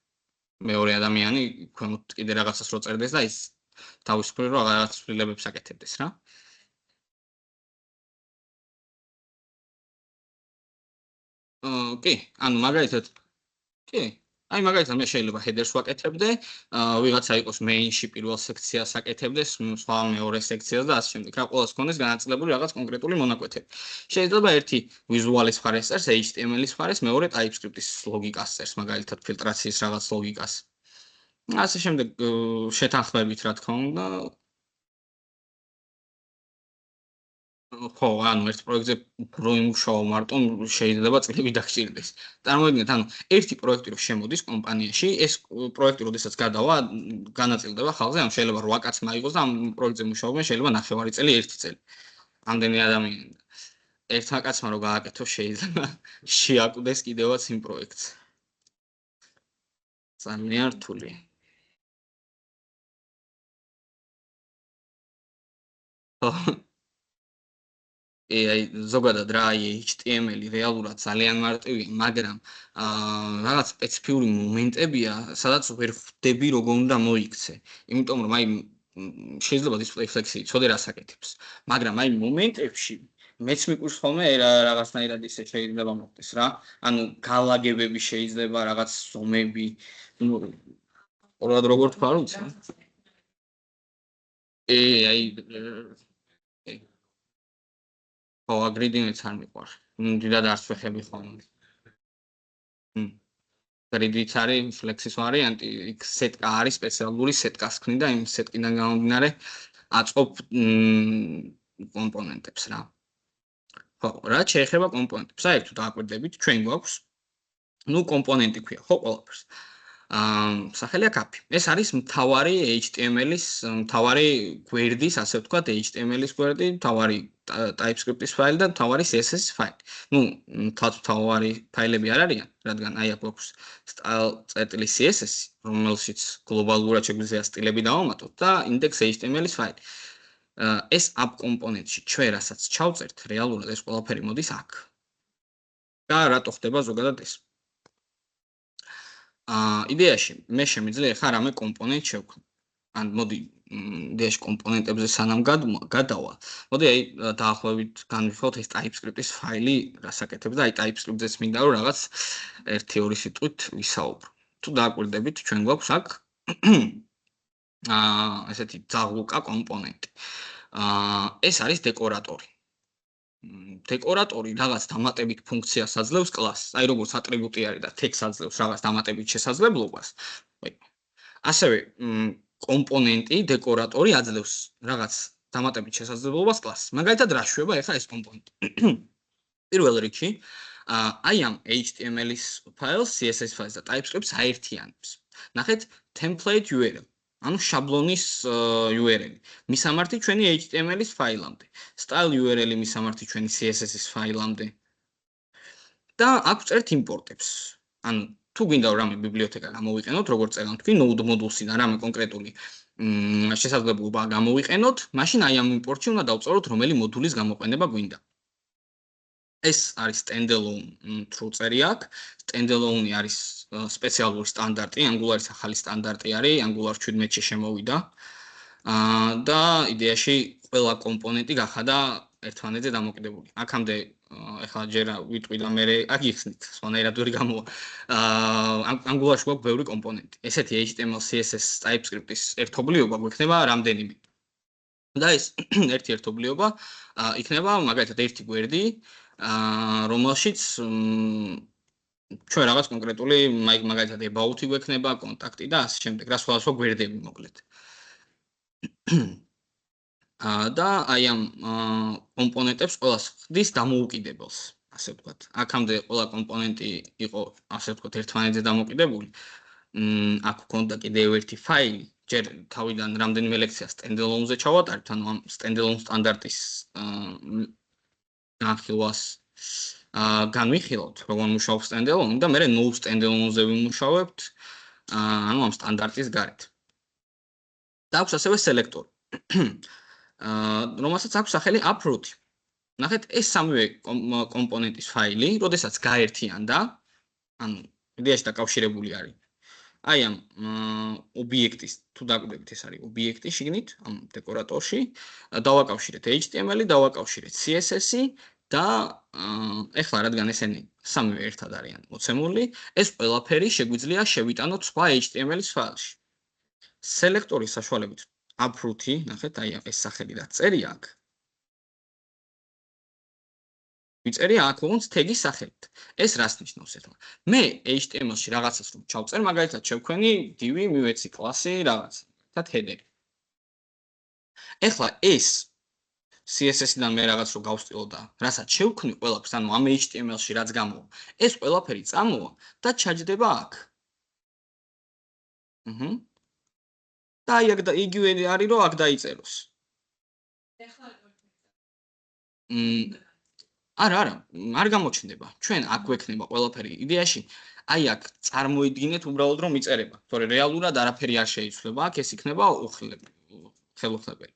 მეორე ადამიანი ქვემოთ კიდე რაღაცას რო წერდეს და ის თავისუფლად რო რაღაც ცვლილებებს აკეთებდეს რა. კი, ანუ მაგალითად კი აი მაგალითად მე შეიძლება headers ვაკეთებდე, ვიღაცა იყოს main-ში პირველ სექციას აკეთებდეს, სხვა მეორე სექციას და ასე შემდეგ. რა ყოველს ქონდეს განაწილებული რაღაც კონკრეტული მონაკვეთები. შეიძლება ერთი visual-ის მხარეს წერს, HTML-ის მხარეს, მეორე TypeScript-ის ლოგიკას წერს, მაგალითად ფილტრაციის რაღაც ლოგიკას. ასე შემდეგ შეთანხმებით რა თქმა უნდა. ხო, ანუ ერთ პროექტზე რო იმუშაო მარტო შეიძლება წლები დაგჭირდეს. წარმოიდგინეთ, ანუ ერთი პროექტი რო შემოდის კომპანიაში, ეს პროექტი როდესაც გადავა, განაწილდება ხალხზე, ანუ შეიძლება 8 კაცმა აიღოს და ამ პროექტზე მუშაობენ შეიძლება 9 წელი, 1 წელი. ამდენი ადამიანი. ერთმა კაცმა რო გააკეთო, შეიძლება შეაკვდეს კიდევაც იმ პროექტს. ძალიან რთული. ხო. აი ზოგადად რა აი HTML-ი რეალურად ძალიან მარტივია, მაგრამ რაღაც სპეციფიური მომენტებია, სადაც ვერ ხვდები როგორ უნდა მოიქცე. იმიტომ რომ აი შეიძლება display flex-ი ცოდე რას აკეთებს, მაგრამ აი მომენტებში მეც მიყვარს ხოლმე რაღაცნაირად ისე შეიძლება მოხდეს რა. ანუ გალაგებები შეიძლება რაღაც ზომები, ну, ორად როგორ თქვა, რა ვიცი. აი ხო, აგრიდინიც არ მიყვარს. დიდად არც ვეხები ხოლმე. გრიდიც არის ფლექსის ვარიანტი, იქ სეტკა არის სპეციალური სეტკას ქნი და იმ სეტკიდან გამომდინარე აწყობ კომპონენტებს რა. ხო, რა შეეხება კომპონენტებს? საერთოდ დააკვირდებით, ჩვენ გვაქვს კომპონენტი ქვია, ხო, ყველაფერს. სახელი აქვს API. ეს არის მთავარი HTML-ის, მთავარი გვერდის, ასე ვთქვათ, HTML-ის გვერდი, მთავარი TypeScript-ის ფაილი და მთავარი CSS-ის ფაილი. მთავარი ფაილები არ არიან, რადგან აი აქ გვაქვს style.css, რომელშიც გლობალურად შეგვიძლია სტილები დავამატოთ და index.html-ის ფაილი. ეს app კომპონენტში ჩვენ რასაც ჩავწერთ, რეალურად ეს ყველაფერი მოდის აქ. და რატო ხდება ზოგადად ეს? იდეაში მე შემიძლია ხა რამე კომპონენტ შევქმნი. ან მოდი იდეაში კომპონენტებზე სანამ გადავალ. მოდი აი დაახლოებით განვიხილოთ ეს TypeScript-ის ფაილი რასაკეთებს და აი TypeScript-ზეც მინდა რომ რაღაც 1-2 სიტყვით ვისაუბრო. თუ დააკვირდებით, ჩვენ გვაქვს აქ ესეთი ძაღლუკა კომპონენტი. ეს არის დეკორატორი. დეკორატორი რაღაც დამატებით ფუნქციას აძლევს კლასს, აი როგორც ატრიბუტი არის და text აძლევს რაღაც დამატებით შესაძლებლობას. ასევე კომპონენტი დეკორატორი აძლევს რაღაც დამატებით შესაძლებლობას კლასს. მაგალითად რა შვება ახლა ეს კომპონენტი? პირველ რიგში აი ამ HTML-ის ფაილს, CSS ფაილს და TypeScript-ს აერთიანებს. ნახეთ template URL. ანუ შაბლონის URL-ი. მისამართი ჩვენი HTML-ის ფაილამდე. style URL-ი მისამართი ჩვენი CSS-ის ფაილამდე. და აქ წერთ იმპორტებს. ანუ თუ გინდა რამე ბიბლიოთეკა გამოვიყენოთ, როგორც წერან თქვი, node module-სიდან რამე კონკრეტული შესაძლებლობა გამოვიყენოთ, მაშინ აი ამ იმპორტში უნდა დავწეროთ რომელი მოდულის გამოყენება გვინდა. ეს არის standalone true წერი აქ. Standalone არის სპეციალური სტანდარტი, Angular-ის ახალი სტანდარტი არის, Angular 17-ში შემოვიდა. და იდეაში ყველა კომპონენტი გახადა ერთმანეთზე დამოკიდებული. აქამდე ეხლა ჯერ ვიტყვი და მე აგიხსნით, სხვანაირად ვერ გამოვა. Angular-ში გვაქვს ბევრი კომპონენტი. ესეთი HTML, CSS, TypeScript-ის ერთობლიობა გვექნება რამდენიმე. და ეს ერთი ერთობლიობა იქნება მაგალითად ერთი გვერდი, რომელშიც ჩვენ რაღაც კონკრეტული მაგალითად about-ი გვექნება, კონტაქტი და ასე შემდეგ, რა სხვადასხვა გვერდები მოკლედ. და აი ამ კომპონენტებს ყველას ხდის დამოუკიდებელს, ასე ვთქვათ. აქამდე ყველა კომპონენტი იყო, ასე ვთქვათ, ერთმანეთზე დამოკიდებული. აქ გვქონდა კიდევ ერთი ფაილი, ჯერ თავიდან რამდენიმე ლექცია standalone-ზე ჩავატარებთ, ანუ ამ standalone სტანდარტის განხილვას განვიხილოთ, როგორ მუშაობს standalone და მე no standalone-ზე ვიმუშავებთ, ანუ ამ სტანდარტის გარეთ. და აქვს ასევე სელექტორი. რომელსაც აქვს სახელი uproot. ნახეთ, ეს სამივე კომპონენტის ფაილი, როდესაც გაერთიანდა, ანუ იდეაში დაკავშირებული არის. აი ამ ობიექტის, თუ დაკვირდებით, ეს არის ობიექტი შიგნით, ამ დეკორატორში, დავაკავშირეთ HTML-ი, დავაკავშირეთ CSS-ი და ეხლა რადგან ესენი სამივე ერთად არიან მოცემული, ეს ყველაფერი შეგვიძლია შევიტანოთ სხვა HTML-ის ფაილში. სელექტორის საშუალებით uproot-ი, ნახეთ, აი ეს სახელი და წერი აქ. ვიწერი აქ როგორც თეგის სახელით. ეს რას ნიშნავს ეხლა? მე HTML-ში რაღაცას რომ ჩავწერ, მაგალითად შევქმნი div, მივეცი კლასი, რაღაც, და header. ეხლა ეს CSS-დან მე რაღაც რო გავსტილო და რასაც შევქმნი ყველაფერს, ანუ ამ HTML-ში რაც გამოვა, ეს ყველაფერი წამოვა და ჩაჯდება აქ. და აი აქ და იგივე არის რომ აქ დაიწეროს. არა, არ გამოჩნდება. ჩვენ აქ გვექნება ყველაფერი. იდეაში აი აქ წარმოიდგინეთ უბრალოდ რომ იწერება. თორე რეალურად არაფერი არ შეიცვლება. აქ ეს იქნება ხელუხლებელი.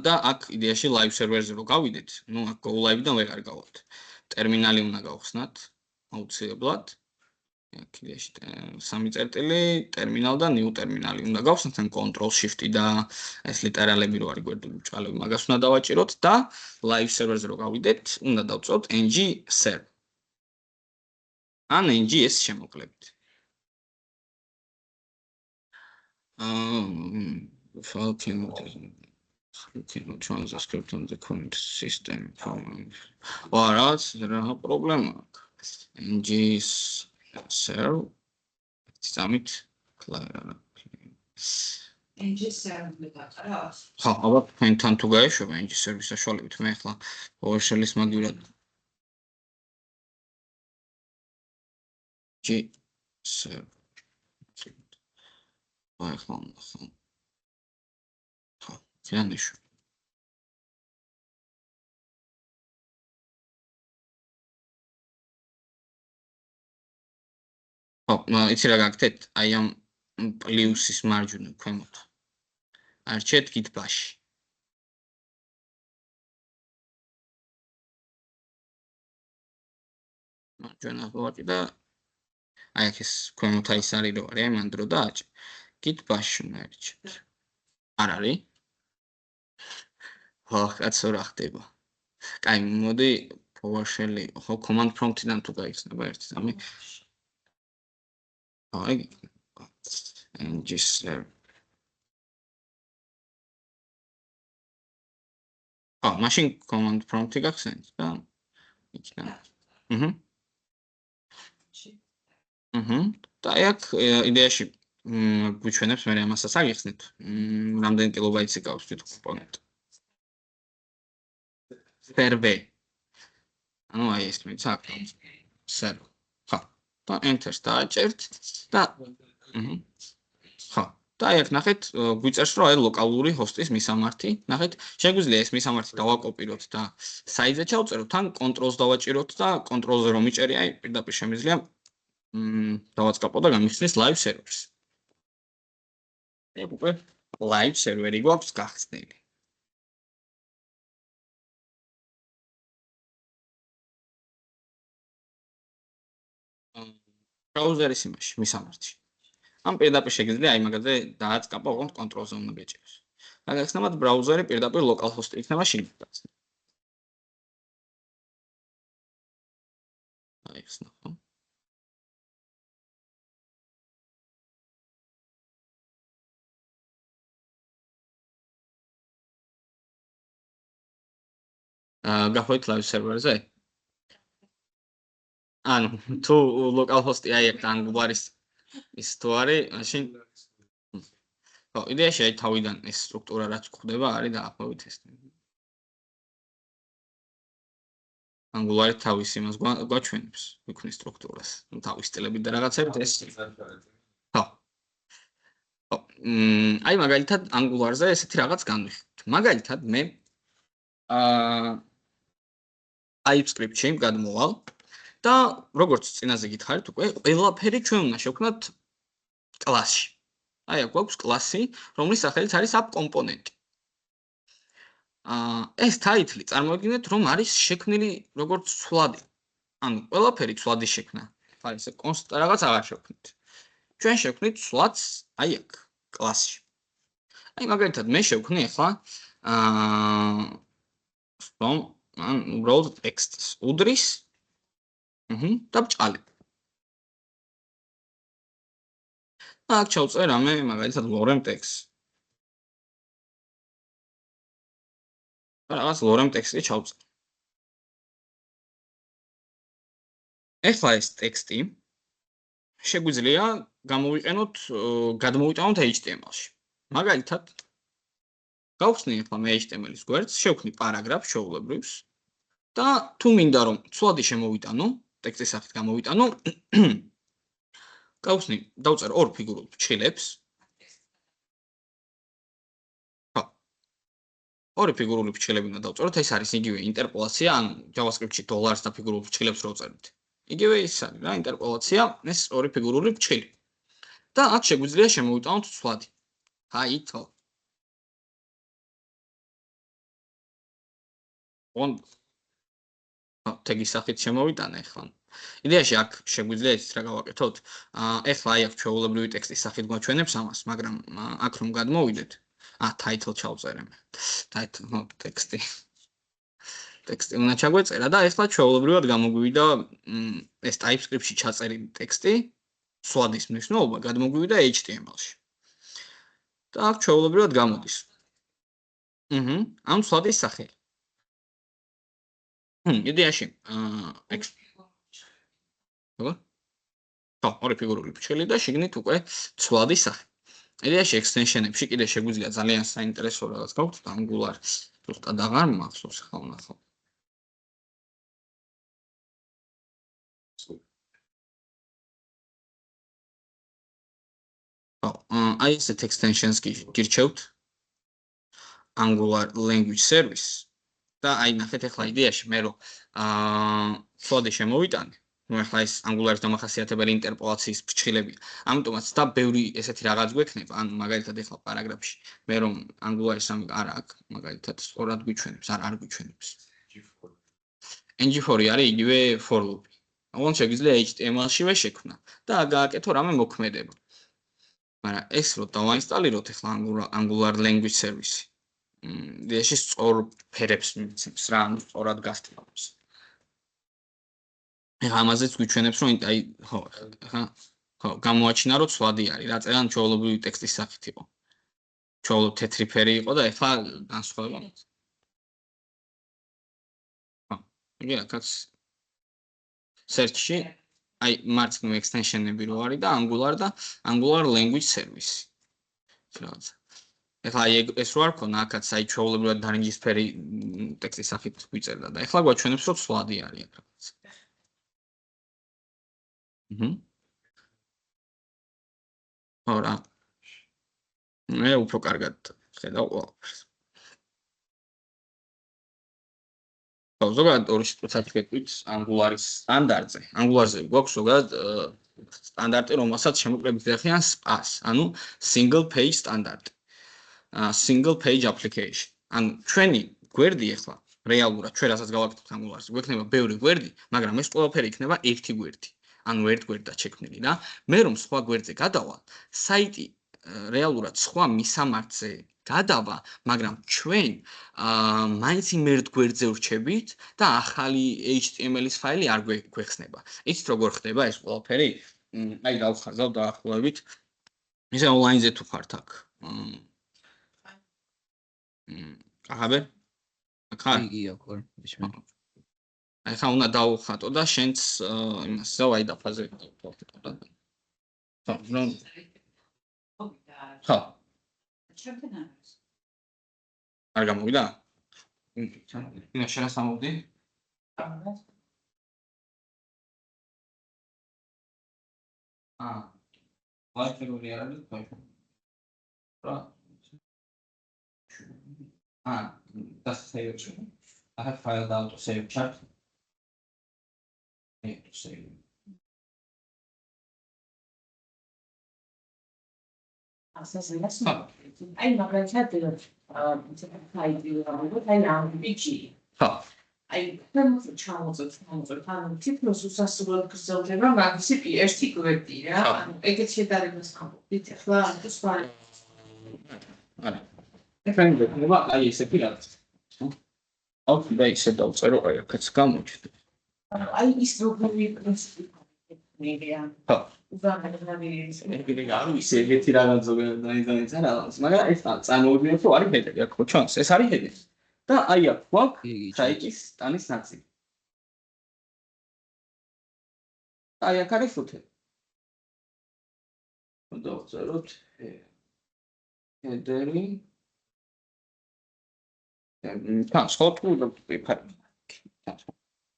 და აქ იდეაში live server-ზე რო გავიდეთ, ნუ აქ go live-დან ვეღარ გავალთ. ტერმინალი უნდა გავხსნათ აუცილებლად. აქ იდეაში 3 წერტილი, ტერმინალ და new ტერმინალი უნდა გავხსნათ, ან control shift და ეს ლიტერალები რო არის გვერდული ბჭყალები, მაგას უნდა დავაჭიროთ და live server-ზე რო გავიდეთ, უნდა დავწოთ ng server. ან ngs შემოკლებით. Falcon transcript on the current system. What რა პრობლემა აქვს? ng serve summit ხო, ალბათ თქვენთან თუ გაეშვება ng serve-ის საშუალებით მე ახლა PowerShell-ის მაგივრად g serve ახლა Finish. იცი რა გაკეთეთ? აი ამ პლუსის მარჯვნივ ქვემოთ. არჩეთ git bash. მარჯვენა ვაკი და აი აქ ეს ქვემოთ ის არის რო არის ამ დრო და აჭ. git bash უნდა არჩეთ. არ არის? კაცო რა ხდება? კაი, მოდი PowerShell-ი, ხო, command prompt-დან თუ გაიხსნება ერთი სამი. აი, ng serve. მაშინ command prompt-ი გახსენეთ და იქიდან. და აქ იდეაში გვიჩვენებს მე ამასაც აგიხსნით. რამდენი კილობაიტი გავს თვით კომპონენტი. server. ანუ აი ეს მეც აქ server. ხო. და enter-ს დააჭერთ და ხო. და აი აქ ნახეთ გვიწერს რომ აი ლოკალური ჰოსტის მისამართი. ნახეთ, შეგვიძლია ეს მისამართი დავაკოპიროთ და საიტზე ჩავწეროთ, თან control-ს დავაჭიროთ და control-ზე რომ მიჭერი, აი პირდაპირ შემიძლია დავაწყაპო და გამიხსნის live server-ს. ეგ უკვე live server-ი გვაქვს გახსნილი. ბრაუზერის იმაში, მისამართში. ამ პირდაპირ შეგიძლია აი მაგაზე დააწყაპო, ოღონდ control-ზე უნდა გეჭიროს. გაგახსნათ ბრაუზერი პირდაპირ localhost-ი იქნება შიგნით. აი ეს ნახო. გახვით live server-ზე? ანუ თუ localhost-ი აი აქ Angular-ის ის თუ არის, მაშინ ხო, იდეაში აი თავიდან ეს სტრუქტურა რაც გვხდება არის დაახლოებით ეს. Angular-ი თავის იმას გვაჩვენებს, ვიქმნის სტრუქტურას, თავის სტილებით და რაღაცებით ეს. ხო. ხო, აი მაგალითად Angular-ზე ესეთი რაღაც განვიხილეთ. მაგალითად მე TypeScript-ში გადმოვალ და როგორც წინაზე გითხარით უკვე ყველაფერი ჩვენ უნდა შევქმნათ კლასში. აი აქ გვაქვს კლასი, რომლის სახელიც არის app კომპონენტი. ეს title წარმოიდგინეთ, რომ არის შექმნილი როგორც ცვლადი. ანუ ყველაფერი ცვლადის შექმნა. არის ეს კონსტ რაღაც აღარ შევქმნით. ჩვენ შევქმნით ცვლადს აი აქ კლასში. აი მაგალითად მე შევქმნი ახლა from ან უბრალოდ ტექსტს უდრის და ბჭყალი. აქ ჩავწერ რამე მაგალითად lorem text. რაღაც lorem text-ი ჩავწერ. ეხლა ეს ტექსტი შეგვიძლია გადმოვიტანოთ HTML-ში. მაგალითად გავხსნი ახლა მე HTML-ის გვერდს, შევქმნი პარაგრაფს ჩვეულებრივს და თუ მინდა რომ ცვლადი შემოვიტანო, ტექსტის სახით გამოვიტანო, გავხსნი, დავწერ ორ ფიგურულ ფრჩხილებს. ხო. ორი ფიგურული ფრჩხილები უნდა დავწეროთ, ეს არის იგივე ინტერპოლაცია, ან JavaScript-ში $-ს და ფიგურულ ფრჩხილებს რო წერთ. იგივე ის არის რა, ინტერპოლაცია, ეს ორი ფიგურული ფრჩხილი. და აქ შეგვიძლია შემოვიტანოთ ცვლადი. აითო. თეგის სახით შემოვიტანე ახლა. იდეაში აქ შეგვიძლია ეს რა გავაკეთოთ. ახლა აი აქ ჩვეულებრივი ტექსტის სახით გვაჩვენებს ამას, მაგრამ აქ რომ გადმოვიდეთ, title ჩავწერე მე. title ტექსტი. ტექსტი უნდა ჩაგვეწერა და ახლა ჩვეულებრივად გამოგვივიდა ეს TypeScript-ში ჩაწერილი ტექსტი, სვადის მნიშვნელობა გადმოგვივიდა HTML-ში. და აქ ჩვეულებრივად გამოდის. ამ ცვლადის სახელი. იდეაში როგორ? ხო, ორი ფიგურული ფრჩხილი და შიგნით უკვე ცვლადის სახე. იდეაში extension-ებში კიდე შეგვიძლია ძალიან საინტერესო რაღაც გავხსნათ, Angular ზუსტად აღარ მახსოვს ხა ვნახავ. აი ესეთ extensions გირჩევთ Angular language service და აი ნახეთ ახლა იდეაში მე რომ ცვლადი შემოვიტანე, ну ახლა ეს Angular-ის დამახასიათებელი ინტერპოლაციის ფრჩხილებია. ამიტომაც და ბევრი ესეთი რაღაც გვექნება, ან მაგალითად ახლა პარაგრაფში მე რომ Angular-ის ამი არა აქვს, მაგალითად სწორად გვიჩვენებს, არ გვიჩვენებს. ng4 არის იგივე for loop. ოღონდ შეგვიძლია HTML-შივე შექმნა და გააკეთო რამე მოქმედება. მაგრამ ეს რო დავაინსტალიროთ ახლა Angular language service. იდეაში სწორ ფერებს მიცემს რა, ანუ სწორად გასწავლებს. ეხლა ამაზეც გვიჩვენებს რომ აი ხო გამოაჩინა რომ ცვლადი არის, რა წერან ჩვეულებრივი ტექსტის სახით იყო. ჩვეულებრივ თეთრი ფერი იყო და ეხლა განსხვავება. ხო, იგი რაკაც search-ში აი მარცხნივ extension-ები რო არის და Angular language service. რაღაც. ეხლა ეს რო არ ქონა, აქაც აი ჩვეულებრივად დარინჯისფერი ტექსტის სახით გვიწერდა და ეხლა გვაჩვენებს რომ ცვლადი არის აქ რაღაც. ora. მე უფრო კარგად ხედავ ყველაფერს. ხო, ზოგადად ორი სიტყვით გეტყვით Angular-ის სტანდარტზე. Angular-ზე გვაქვს ზოგადად სტანდარტი, რომელსაც შემოკლებით ეახიან SPAS, ანუ single page standard. Single page application. ანუ ჩვენი გვერდი ახლა რეალურად ჩვენ რასაც გავაკეთებთ Angular-ზე, გვექნება ბევრი გვერდი, მაგრამ ეს ყველაფერი იქნება ერთი გვერდი. ანუ ერთ გვერდად შექმნილი და მე რომ სხვა გვერდზე გადავალ, საიტი რეალურად სხვა მისამართზე გადავა, მაგრამ ჩვენ მაინც იმ ერთ გვერდზე ვრჩებით და ახალი HTML-ის ფაილი არ გვეხსნება. იცით როგორ ხდება ეს ყველაფერი? აი დავხაზავ დაახლოებით. ისე ონლაინზე თუ ხართ აქ. ახაბე? ხარ? იგი აქ ისმენ. აი ხა უნდა დავხატო და შენც იმას ზავ აი დაფაზე დავხატო და. ხო. ჩემთან არის. არ გამოვიდა? ინა შენ რას ამოვდი? ვაიფაი არ არის ვაიფაი. რა? das save chart. I have filed out to save chart. I need to save. აი მაგალითად აი თემს ჩამოწევთ ანუ თითქოს უსასრულოდ გრძელდება მაგისი ერთი გვერდი რა ანუ ეგეც შედარებას ხავთ ახლა სხვა არა ეხლა გქნება აი ესეთი რაღაც აუ და ისე დავწერო აი აქაც გამოჩნდა აი ის როგორი პრინციპია ხო ეგრე არ ვიცი ეგეთი რაღაც ზოგადად დაიძანა რაღაც მაგრამ ეს წარმოვიდგინოთ რომ არის ჰედერი აქ ხო ჩანს ეს არის ჰედერი და აი აქ გვაქვს საიტის სტანის ნაწილი აი აქ არის ფუტერი დავწეროთ ჰედერი ჩანს ხო თუ ფარი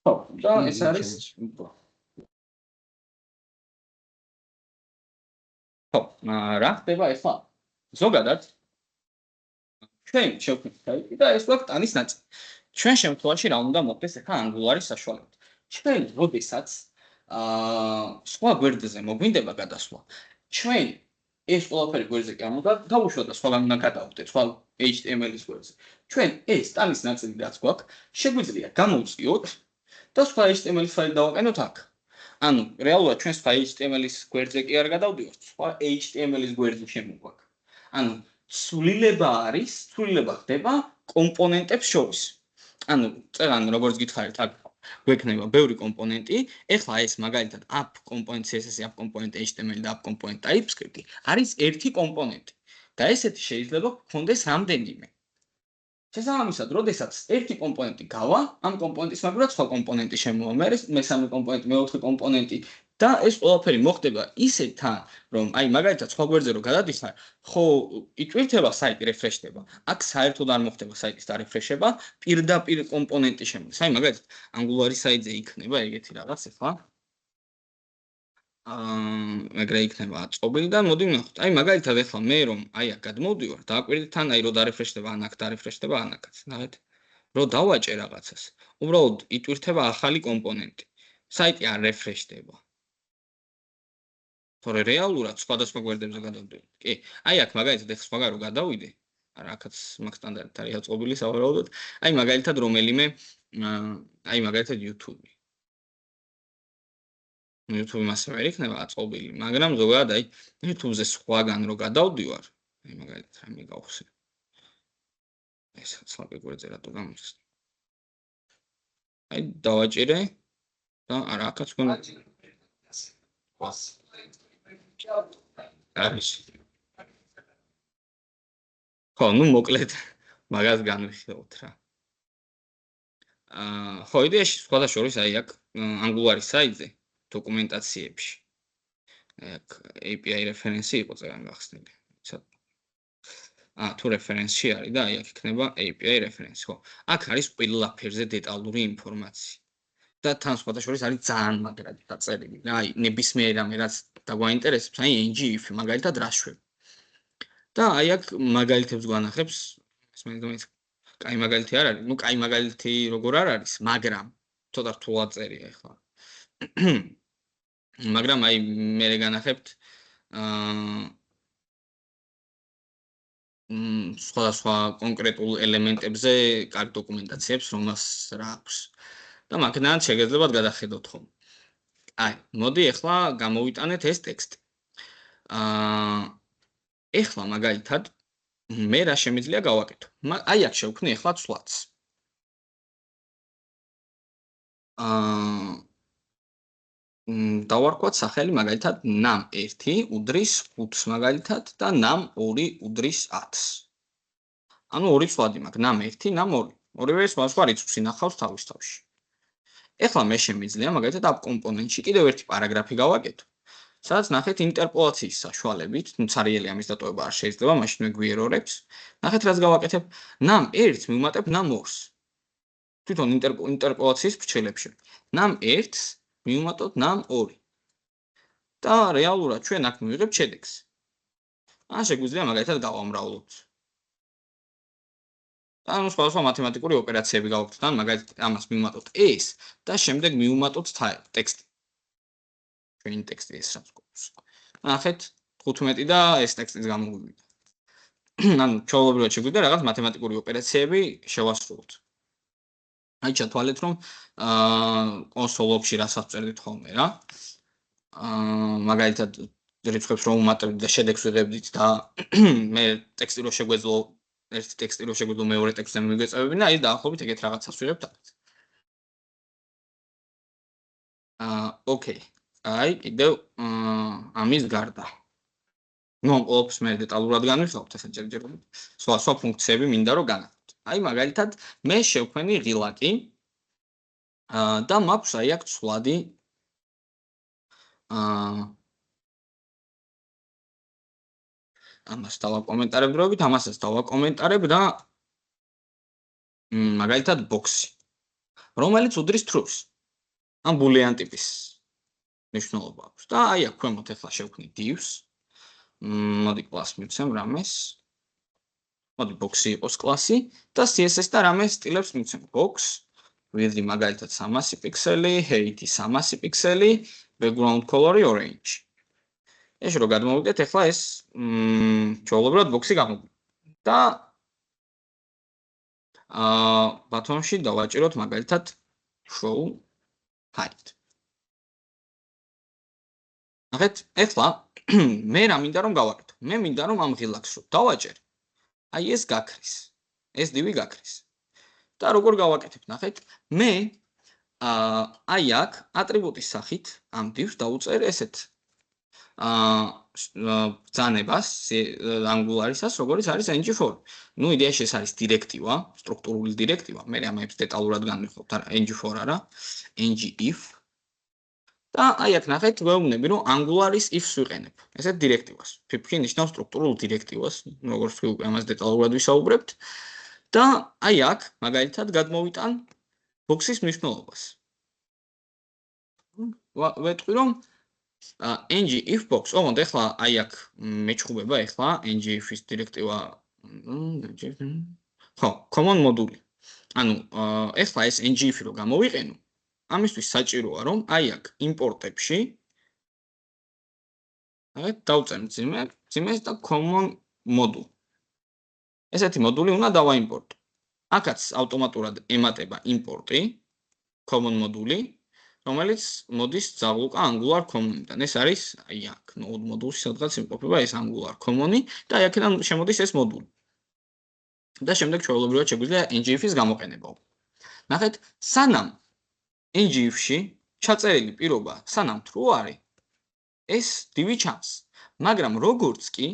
ხო და ეს არის რა ხდება ახლა ზოგადად ჩვენ შევქმნით საიტი და ეს გვაქვს ტანის ნაწილი ჩვენ შემთხვევაში რა უნდა მოხდეს ახლა Angular-ის საშუალებით ჩვენ როდესაც სხვა გვერდზე მოგვინდება გადასვლა ჩვენ ეს ყველაფერი გვერდზე კი არ უნდა დავუშვათ და სხვაგან უნდა გადავხდეთ სხვა HTML-ის გვერდზე ჩვენ ეს ტანის ნაწილი რაც გვაქვს შეგვიძლია გამოვწიოთ და სხვა HTML-ის ფაილი დავაყენოთ აქ ანუ რეალურად ჩვენ სხვა HTML-ის გვერდზე კი არ გადავდივართ, სხვა HTML-ის გვერდზე შემოგვაქვს. ანუ ცვლილება ხდება კომპონენტებს შორის. ანუ წერან როგორც გითხარით, აქ გვექნება ბევრი კომპონენტი, ეხლა ეს მაგალითად app component CSS, app component HTML და app component TypeScript არის ერთი კომპონენტი. და ესეთი შეიძლება გქონდეს რამდენიმე. შესაბამისად, როდესაც ერთი კომპონენტი გავა, ამ კომპონენტის მაგურად სხვა კომპონენტი შემოვა, მესამე კომპონენტი, მეოთხე კომპონენტი და ეს ყველაფერი მოხდება ისე თან, რომ აი მაგალითად სხვა გვერდზე რო გადადიხარ, ხო იწვირთება საიტი რეფრეშდება. აქ საერთოდ არ მოხდება საიტის დარეფრეშება, პირდაპირ კომპონენტი შემოდის. აი მაგალითად, Angular-ის საიტზე იქნება ეგეთი რაღაც ახლა. მაგრამ იქნება აწყობილი და მოდი ვნახოთ. აი მაგალითად ახლა მე რომ აი აქ გადმოვდივარ, დააკვირდით თან აი რო დარეფრეშდება, ან აქ დარეფრეშდება, ან აქაც. ნახეთ. რო დავაჭე რაღაცას, უბრალოდ იტვირთება ახალი კომპონენტი. საიტი არ რეფრეშდება. თორე რეალურად სხვადასხვა გვერდებზე გადავდივართ. კი, აი აქ მაგალითად ახლა სხვაგან რო გადავიდე, არა აქაც მაგ სტანდარტით არის აწყობილი სავარაუდოდ. აი მაგალითად რომელიმე აი მაგალითად YouTube. YouTube-ი მასე ვერ იქნება აწყობილი, მაგრამ ზოგადად აი YouTube-ზე სხვაგან რო გადავდივარ, აი მაგალითად რამე გავხსენ. ეს სლაპი გვერდზე რატო გამოსცე? აი დავაჭირე და არა აქაც გქონდა არის. ხო, ნუ მოკლედ მაგას განვიხილოთ რა. ხო, იდეაში სხვადასხვა აი აქ Angular-ის საიტზე დოკუმენტაციებში. აქ API რეფერენსი იყო წერან გახსნილი. თუ რეფერენსი არის და აი აქ იქნება API რეფერენსი, ხო. აქ არის ყველაფერზე დეტალური ინფორმაცია. და თან სხვადასხვა არის ძალიან მაგრად დაწერილი. აი ნებისმიერ რამე რაც დაგვაინტერესებს, აი ng-if მაგალითად რა შვებ. და აი აქ მაგალითებს გვანახებს, ეს მე კაი მაგალითი არ არის, ნუ კაი მაგალითი როგორ არ არის, მაგრამ ცოტა რთულად წერია ახლა. მაგრამ აი მე განახებთ სხვადასხვა კონკრეტულ ელემენტებზე კარგ დოკუმენტაციებს, რომელს რა აქვს. და მაგნაირად შეგეძლებათ გადახედოთ ხომ. აი, მოდი ახლა გამოვიტანეთ ეს ტექსტი. ახლა მაგალითად მე რა შემიძლია გავაკეთო? აი აქ შევქმნი ახლა ცვლაც. დავარქვათ სახელი მაგალითად num1 უდრის 5-ს მაგალითად და num2 უდრის 10-ს. ანუ ორი ცვლადი მაქვს, num1, num2. ორივე სხვა რიცხვს ინახავს თავის თავში. ახლა მე შემიძლია მაგალითად ამ კომპონენტში კიდევ ერთი პარაგრაფი გავაკეთო. სადაც ნახეთ ინტერპოლაციის საშუალებით, თუმცა არიელი ამის დატოვება არ შეიძლება, მაშინ მე გვიერორებს. ნახეთ რაც გავაკეთებ, num1-ს მივუმატებ num2-ს. თვითონ ინტერპოლაციის ფრჩელებში. num1-ს მივუმატოთ num2. და რეალურად ჩვენ აქ მივიღებთ შედეგს. ან შეგვიძლია მაგალითად გავამრავლოთ. ანუ სხვადასხვა მათემატიკური ოპერაციები გავაკეთოთ, ან მაგალითად ამას მივუმატოთ ეს და შემდეგ მივუმატოთ ტექსტი. ჩვენ ტექსტი ეს რაც გვაქვს. ნახეთ 15 და ეს ტექსტიც გამოვიდა. ანუ ჩვეულებრივად შეგვიძლია რაღაც მათემატიკური ოპერაციები შევასრულოთ. აი ჩათვალეთ რომ კონსოლებში რასაც წერდით ხოლმე რა. მაგალითად რიცხვებს რომ უმატებდით და შედეგს ვიღებდით და მე ტექსტი რო შეგვეძლო ერთი ტექსტი რო შეგვეძლო მეორე ტექსტზე მივეწევებინა, აი დაახლოებით ეგეთ რაღაცას ვიღებთ აქ. ოკეი. აი კიდევ ამის გარდა. ნუ ამ ყოველს მე დეტალურად განვიხილავთ ესე ჯერჯერობით. სხვა ფუნქციები მინდა რომ განახოთ. აი მაგალითად მე შევქმნი ღილაკი და მაქვს აი აქ ცვლადი ამას დავაკომენტარებ დროებით, ამასაც დავაკომენტარებ და მაგალითად box-ი, რომელიც უდრის true-ს. ამ boolean ტიპის ნიშნულობა აქვს. და აი აქ ქვემოთ ახლა შევქმნი divs. მოდი კლასს მივცემ რამეს. მოდი box-ი იყოს კლასი და CSS და რამე სტილებს მივცემ box, width მაგალითად 300 პიქსელი, height 300 პიქსელი, background color orange. ეს რო გადმოვიდეთ, ახლა ეს ჩვეულებრივად box-ი გამოვიდა. და ბატონში დავაჭიროთ მაგალითად show height. ნახეთ, ახლა მე რა მინდა რომ გავაკეთო? მე მინდა რომ ამ ღილაკს რო დავაჭერ. აი ეს გაქრის. ეს დივი გაქრის. და როგორ გავაკეთებ? ნახეთ, მე აი აქ ატრიბუტის სახით ამ დივს დავუწერ ესეთ ბრძანებას Angular-ისას, როგორც არის ng4. ნუ იდეაში ეს არის დირექტივა, სტრუქტურული დირექტივა. მე ამებს დეტალურად განვიხილოთ, არა ng4 არა, ng-if. და აი აქ ნახეთ, ვეუბნები, რომ Angular-ის if-ს ვიყენებ. ესეთ დირექტივას. ფიფქი ნიშნავს სტრუქტურულ დირექტივას, როგორც თქვი უკვე ამას დეტალურად ვისაუბრებთ. და აი აქ მაგალითად გადმოვიტან box-ის მნიშვნელობას. ვეტყვი რომ ng-if box, ოღონდ ეხლა აი აქ მეჩხუბება ეხლა ng-if-ის დირექტივა. ხო, common module. ანუ ეხლა ეს ng-if რო გამოვიყენო, ამისთვის საჭიროა რომ აი აქ იმპორტებში დავწერთ ძიმეს და common module. ესეთი მოდული უნდა დავაიმპორტო. აქაც ავტომატურად ემატება იმპორტი common module, რომელიც მოდის ძაღლუკა Angular common-დან. ეს არის აი აქ node module-ში სადღაც იმყოფება ეს Angular common-ი და აი აქედან შემოდის ეს მოდული. და შემდეგ ჩვეულებრივად შეგვიძლია ng-if-ის გამოყენება. ნახეთ, სანამ ng-if-ში ჩაწერილი პირობა სანამ true არის, ეს divი ჩანს. მაგრამ როგორც კი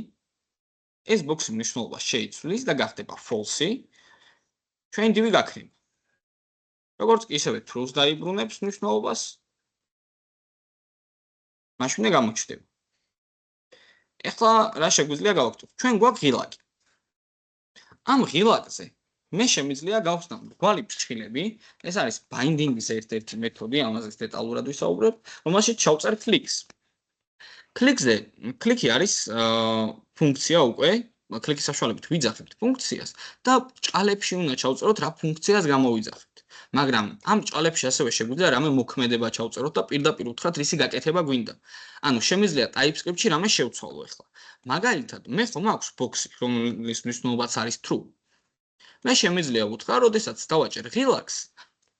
ეს box-ი მნიშვნელობა შეიცვლის და გახდება false-ი, ჩვენ divი გაქრება. როგორც კი ისევე true-ს დაიბრუნებს მნიშვნელობას, მაშინ გამოჩნდება. ეხლა რა შეგვიძლია გავაკეთოთ? ჩვენ გვაქვს ღილაკი. ამ ღილაკზე მე შემიძლია გავხსნა მრგვალი ფრჩხილები, ეს არის binding-ის ერთ-ერთი მეთოდი, ამაზეც დეტალურად ვისაუბრებ, რომელშიც ჩავწერ clicks. კლიკი არის ფუნქცია უკვე, კლიკის საშუალებით ვიძახებთ ფუნქციას და ჭალებში უნდა ჩავწეროთ რა ფუნქციას გამოვიძახებთ. მაგრამ ამ ჭალებში ასევე შეგვიძლია რამე მოქმედება ჩავწეროთ და პირდაპირ უთხრათ რისი გაკეთება გვინდა. ანუ შემიძლია TypeScript-ში რამე შევცვალო ახლა. მაგალითად, მე ხომ აქვს box-ი, რომლის მნიშვნელობაც არის true. მე შემიძლია უთხრა, როდესაც დავაჭერ ღილაკს,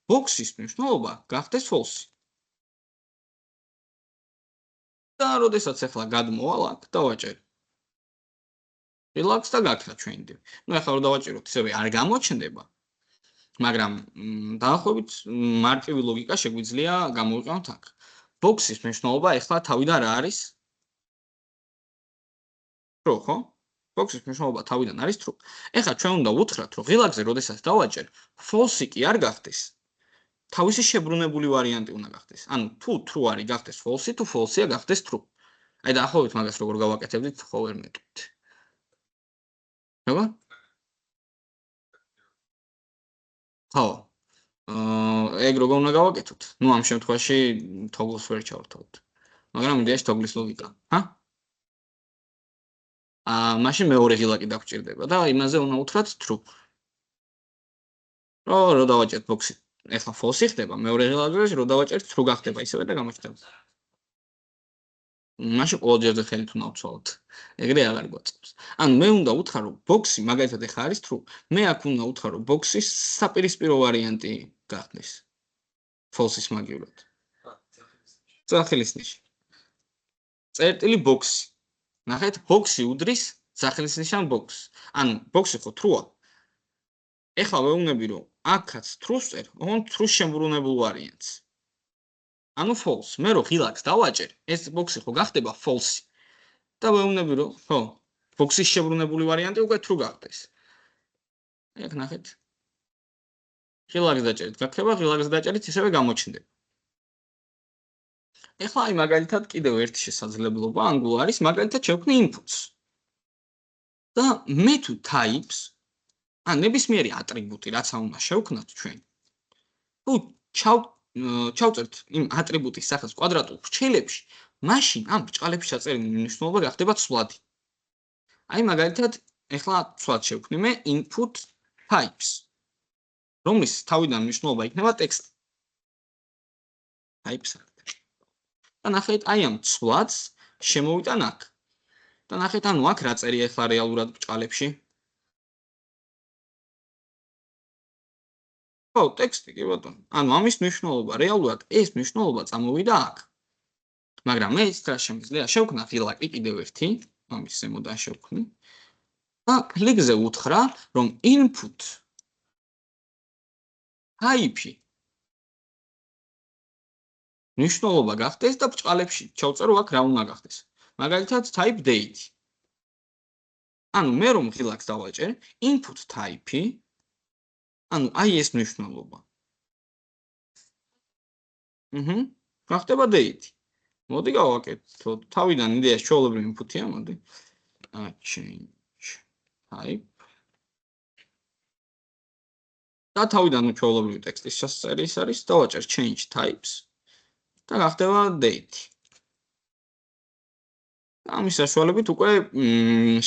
box-ის მნიშვნელობა გახდეს false. და როდესაც ახლა გადმოვალ აქ დავაჭერ ღილაკს და გაქრა ჩვენი divი. ნუ ახლა რომ დავაჭიროთ, ისევე არ გამოჩნდება. მაგრამ დაახლოებით მარტივი ლოგიკა შეგვიძლია გამოვიყენოთ აქ. box-ის მნიშვნელობა ახლა თავიდან რა არის? true, ხო? box-ის მნიშვნელობა თავიდან არის true. ახლა ჩვენ უნდა ვუთხრათ, რომ ღილაკზე როდესაც დავაჭერ, false კი არ გახდეს. თავისი შებრუნებული ვარიანტი უნდა გახდეს. ანუ თუ true არის გახდეს false, თუ false-ია გახდეს true. აი დაახლოებით მაგას როგორ გავაკეთებდით, ხო ვერ მეტყვით. როგორ? ხო. ეგ როგორ უნდა გავაკეთოთ? ნუ ამ შემთხვევაში toggle-ს ვერ ჩავართავთ. მაგრამ იდეაში toggle-ის ლოგიკა. მაშინ მეორე ღილაკი დაგჭირდება და იმაზე უნდა უთხრათ true. რო დავაჭერთ box-ი, ეხლა false ხდება, მეორე ღილაკზე რო დავაჭერთ true გახდება ისევე და გამოჩნდება. მაშინ ყოველდღიურად ხელით უნდა ვცვალოთ. ეგრე აღარ გვაწყობს. ანუ მე უნდა უთხრა, რომ box-ი მაგალითად ეხლა არის true. მე აქ უნდა უთხრა, რომ box-ის საპირისპირო ვარიანტი გახდეს. false-ის მაგივრად. სახლის ნიში. წერტილი box-ი. ნახეთ, box-ი უდრის სახლის ნიშან box. ანუ box-ი ხო true-ა. ეხლა ვეუბნები, რომ აქაც true-ს წერ, ოღონდ true-ს შემბრუნებულ ვარიანტს. ანუ false. მე რო ღილაკს დავაჭერ, ეს box-ი ხო გახდება false. და ვეუბნები, რომ ხო, box-ის შემბრუნებული ვარიანტი უკვე true გახდეს. ეგ ნახეთ. ღილაკს დაჭერით, გაქრება, ღილაკს დაჭერით, ისევე გამოჩნდება. ეხლა აი მაგალითად კიდევ ერთი შესაძლებლობა Angular-ის, მაგალითად შევქმნი inputs. და მე თუ types, ნებისმიერი ატრიბუტი, რაც უნდა შევქმნათ ჩვენ. თუ ჩავწერთ იმ ატრიბუტის სახელს კვადრატულ ფრჩხილებში, მაშინ ამ ბრჭყალებში ჩაწერილი მნიშვნელობა გახდება ცვლადი. აი მაგალითად, ეხლა ცვლად შევქმნი მე input types, რომლის თავიდან მნიშვნელობა იქნება ტექსტი. types. და ნახეთ, აი ამ ცვლადს შემოვიტან აქ. და ნახეთ, ანუ აქ რა წერია ეხლა რეალურად ბრჭყალებში? ხო, ტექსტი კი ბატონო. ანუ ამის მნიშვნელობა რეალურად ეს მნიშვნელობა წამოვიდა აქ. მაგრამ მე ის რა შემიძლია შევქმნა ღილაკი კიდევ ერთი, ამის ზემოდან შევქმნი. და კლიკზე უთხრა, რომ input type-ი მნიშვნელობა გახდეს და ბრჭყალებში ჩავწერო აქ რა უნდა გახდეს. მაგალითად type date. ანუ მე რომ ღილაკს დავაჭერ, input type-ი, ანუ აი ეს მნიშვნელობა. გახდება date. მოდი გავაკეთოთ. თავიდან იდეაში ჩვეულებრივი input-ია, მოდი. Change type. და თავიდან ჩვეულებრივი ტექსტის ჩასწერი არის, დავაჭერ change types და გახდება date. ამის საშუალებით უკვე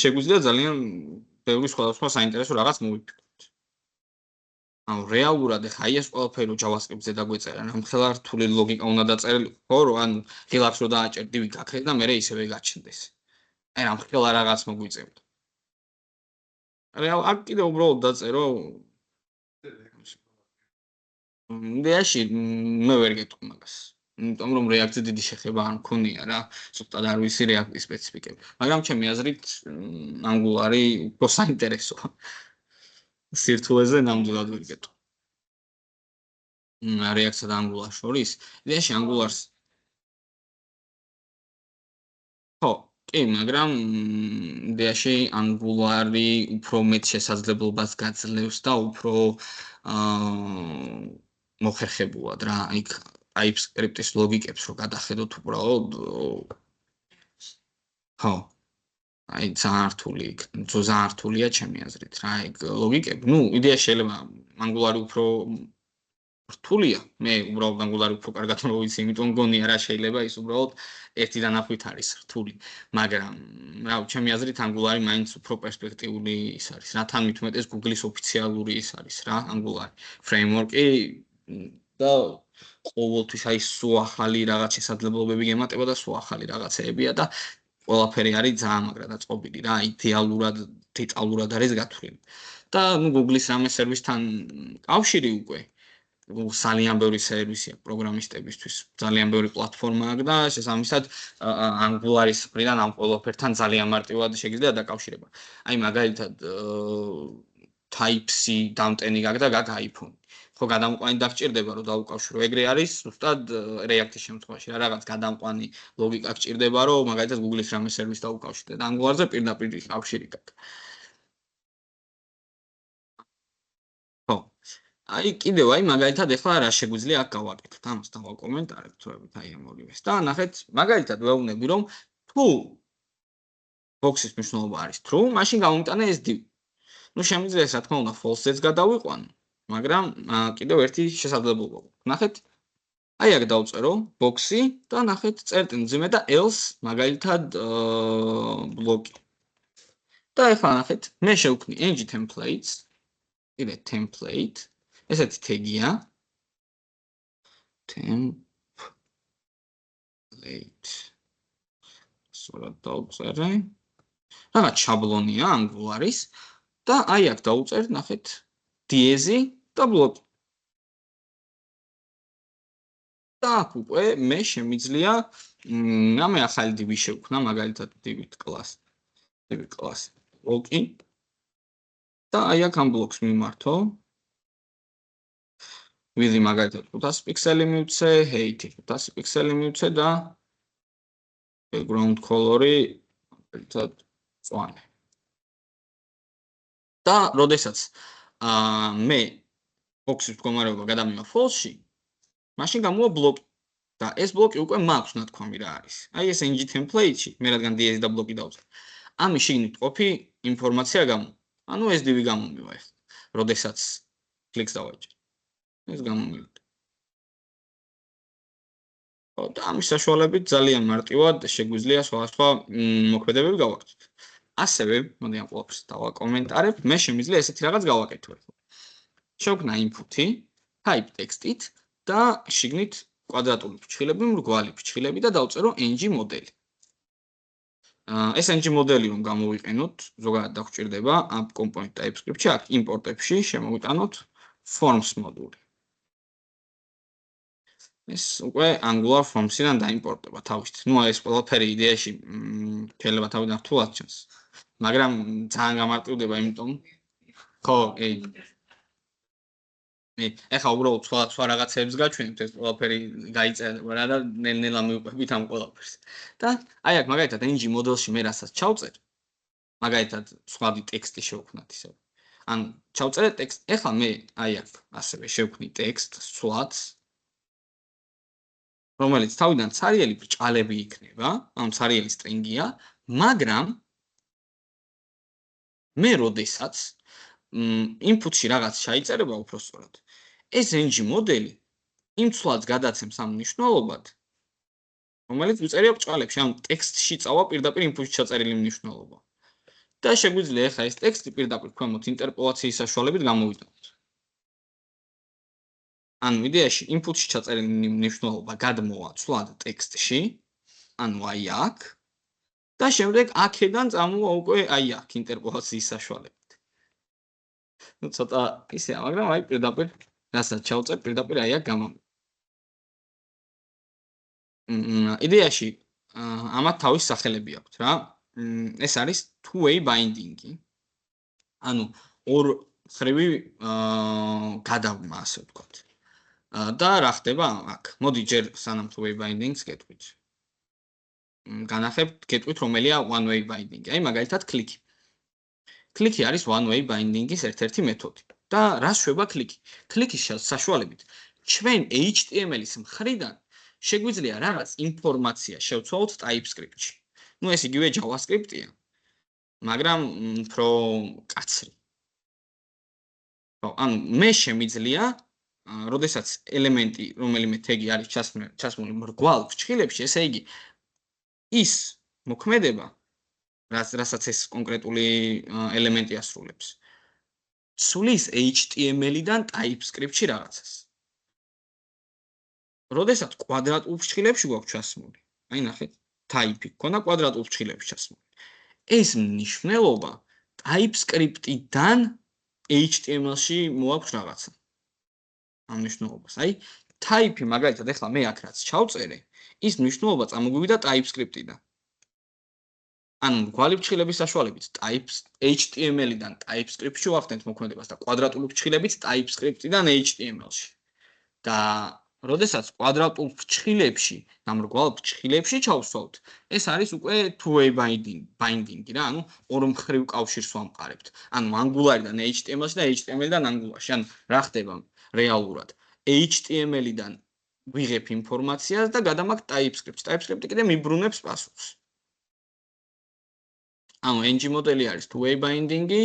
შეგვიძლია ძალიან ბევრი სხვადასხვა საინტერესო რაღაც მოვიფიქროთ. ანუ რეალურად ახლა აი ეს ყველაფერი JavaScript-ზე დაგვეწერა, რამხელა რთული ლოგიკა უნდა დაწერილიყო, რომ ანუ ღილაკს რო დააჭერდი ვიკაქრე და მე ისევე გაჩნდეს. აი რამხელა რაღაც მოგვიწევდა. აქ კიდე უბრალოდ დაწერო იდეაში მე ვერ გეტყვი მაგას. იმიტომ რომ React-ზე დიდი შეხება არ მქონია რა, ზუსტად არ ვიცი React-ის სპეციფიკები. მაგრამ ჩემი აზრით Angular-ი უფრო საინტერესოა. სირთულეზე ნამდვილად ვერ გეტყვი. React-სა და Angular შორის, იდეაში Angular-ს ხო, კი, მაგრამ იდეაში Angular-ი უფრო მეტ შესაძლებლობას გაძლევს და უფრო მოხერხებულად რა, იქ TypeScript-ის ლოგიკებს რო გადახედოთ უბრალოდ ხო აი ძალიან რთულია ჩემი აზრით რა ეგ ლოგიკები ნუ იდეა შეიძლება Angular-ი უფრო რთულია მე უბრალოდ Angular-ი უფრო კარგად რო ვიცი იმიტომ მგონია რა შეიძლება ის უბრალოდ ერთი დანახვით არის რთული მაგრამ რა ჩემი აზრით Angular-ი მაინც უფრო პერსპექტიული ის არის რა თან მით უმეტეს Google-ის ოფიციალური ის არის რა Angular framework-ი და ყოველთვის აი სულ ახალი რაღაც შესაძლებლობები გემატება და სულ ახალი რაღაცეებია და ყველაფერი არის ძალიან მაგრა დაწყობილი რა იდეალურად დეტალურად არის გათვლილი და ნუ Google-ის რამე სერვისთან კავშირი უკვე ძალიან ბევრი სერვისია პროგრამისტებისთვის ძალიან ბევრი პლატფორმა აქვს და შესაბამისად Angular-ის მხრიდან ამ ყველაფერთან ძალიან მარტივად შეგიძლია დაკავშირება აი მაგალითად Type-C დამტენი გაქვს და გაქვს iPhone ხო გადამყვანი დაგჭირდება რომ დაუკავშირო ეგრე არის ზუსტად React-ის შემთხვევაში რა რაღაც გადამყვანი ლოგიკა გჭირდება რომ მაგალითად Google-ის რამე სერვისს დაუკავშირდე და Angular-ზე პირდაპირ კავშირი გაქვს ხო აი კიდევ აი მაგალითად ახლა რა შეგვიძლია აქ გავაკეთოთ ამას დავაკომენტარებთ თორემ აი ამ ორივეს და ნახეთ მაგალითად ვეუბნები რომ თუ box-ის მნიშვნელობა არის true მაშინ გამომიტანე ეს div ну შემიძლია რა თქმა უნდა false-ს გადავიყვანო მაგრამ კიდევ ერთი შესაძლებლობა გვაქვს. ნახეთ, აი აქ დავწერო box-ი და ნახეთ წერტილ მძიმე და else მაგალითად ბლოკი. და ახლა ნახეთ, მე შევქმნი ng templates. კიდე template. ესეთი თეგია. template. სწორად დავწერე. რაღაც შაბლონია Angular-ის და აი აქ დავწერ, ნახეთ diezi და ბლოკი. და აქ უკვე მე შემიძლია რამე ახალი div შევქმნა, მაგალითად div class. ბლოკი. და აი აქ ამ ბლოკს მიმართო. width მაგალითად 500 პიქსელი მივცე, height 500 პიქსელი მივცე და background color-ი მაგალითად წვანე. და როდესაც მე box-ის მდგომარეობა გადამივა false-ში, მაშინ გამოვა ბლოკი და ეს ბლოკი უკვე მაქვს ნათქვამი რა არის. აი ეს ng template-ში, მე რადგან diezi და ბლოკი დავწერე. ამის შიგნით ყოფი ინფორმაცია გამო. ანუ ეს div-ი გამომივა ახლა. როდესაც კლიკს დავაჭერ. ეს გამომივიდა. და ამის საშუალებით ძალიან მარტივად შეგვიძლია სხვადასხვა მოქმედებები გავაკეთოთ. ასევე, მოდი ამ ყველაფერს დავაკომენტარებ, მე შემიძლია ესეთი რაღაც გავაკეთო. შევქმნა input-ი, type text-ით და შიგნით კვადრატული ფრჩხილები, მრგვალი ფრჩხილები და დავწერო ng მოდელი. ეს ng მოდელი რომ გამოვიყენოთ, ზოგადად დაგვჭირდება app component TypeScript-ში, აქ იმპორტებში შემოვიტანოთ forms მოდული. ეს უკვე Angular Forms-იდან დაიმპორტება თავით. ნუ ეს ყველაფერი იდეაში შეიძლება თავიდან რთულად ჩანს. მაგრამ ძალიან გამარტივდება, იმიტომ ხო, ეხლა უბრალოდ სხვა რაღაცებს გაჩვენებთ, ეს ყველაფერი გაიწერება რა და ნელ-ნელა მივყვებით ამ ყველაფერს. და აი აქ მაგალითად ng მოდელში მე რასაც ჩავწერ, მაგალითად სხვადი ტექსტი შევქმნათ ისე. ან ჩავწერე ტექსტ. ეხლა მე აი აქ ასევე შევქმნი ტექსტ სვლაც, რომელიც თავიდან ცარიელი ბრჭყალები იქნება, ან ცარიელი სტრინგია, მაგრამ მე როდესაც input-ში რაღაც ჩაიწერება უпростоრად. ეს ng მოდელი იმ ცვლადს გადაცემს ამ მნიშვნელობად, რომელიც უწერია ბრჭყალებში, ან ტექსტში წავა პირდაპირ input-ში ჩაწერილი მნიშვნელობა. და შეგვიძლია ახლა ეს ტექსტი პირდაპირ ქვემოთ ინტერპოლაციის საშუალებით გამოვიტანოთ. ანუ იდეაში input-ში ჩაწერილი მნიშვნელობა გადმოვა ცვლად ტექსტში, ანუ აი აქ, და შემდეგ აქედან წამოვა უკვე აი აქ ინტერპოლაციის საშუალებით. ну ცოტა ისეა, მაგრამ აი პირდაპირ რასაც ჩავწერ, პირდაპირ აი აქ გამომივიდა. იდეაში ამათ თავის სახელები აქვთ რა. ეს არის two-way binding-ი. ანუ ორ ხრივი გადავმა, ასე ვთქვათ. და რა ხდება აქ? მოდი ჯერ სანამ two-way binding-ს გეტყვით. განახებთ, გეტყვით რომელია one-way binding-ი. აი მაგალითად კლიკი. კლიკი არის one-way binding-ის ერთ-ერთი მეთოდი. და რა შვება კლიკი? კლიკის საშუალებით ჩვენ HTML-ის მხრიდან შეგვიძლია რაღაც ინფორმაცია შევცვალოთ TypeScript-ში. ну ეს იგივე JavaScript-ია, მაგრამ უფრო კაცრი. ანუ მე შემიძლია, როდესაც ელემენტი, რომელიმე თეგი არის ჩასმული მრგვალ ფრჩხილებში, ესე იგი ის მოქმედება, რასაც ეს კონკრეტული ელემენტი ასრულებს, სulis HTML-დან TypeScript-ში რაღაცას. როდესაც კვადრატულ ფრჩხილებში გვაქვს ჩასმული, აი ნახეთ, type-ი ქონა კვადრატულ ფრჩხილებში ჩასმული. ეს მნიშვნელობა TypeScript-დან HTML-ში მოაქვს რაღაცა. ამ მნიშვნელობას. აი type-ი მაგალითად ეხლა მე აქ რაც ჩავწერე, ის მნიშვნელობა წამოგვივიდა TypeScript-დან. ანუ მრგვალი ფრჩხილების საშუალებით HTML-დან TypeScript-ში ვახდენთ მოქმედებას და კვადრატული ფრჩხილებით TypeScript-დან HTML-ში. და როდესაც კვადრატულ ფრჩხილებში და მრგვალ ფრჩხილებში ჩავსვავთ, ეს არის უკვე two-way binding-ი რა, ანუ ორ მხრივ კავშირს ვამყარებთ. ანუ Angular-დან HTML-ში და HTML-დან Angular-ში. ანუ რა ხდება რეალურად? HTML-დან ვიღებ ინფორმაციას და გადამაგ TypeScript-ში. TypeScript-ი კიდე მიბრუნებს პასუხს. ანუ ng მოდელი არის two-way binding-ი,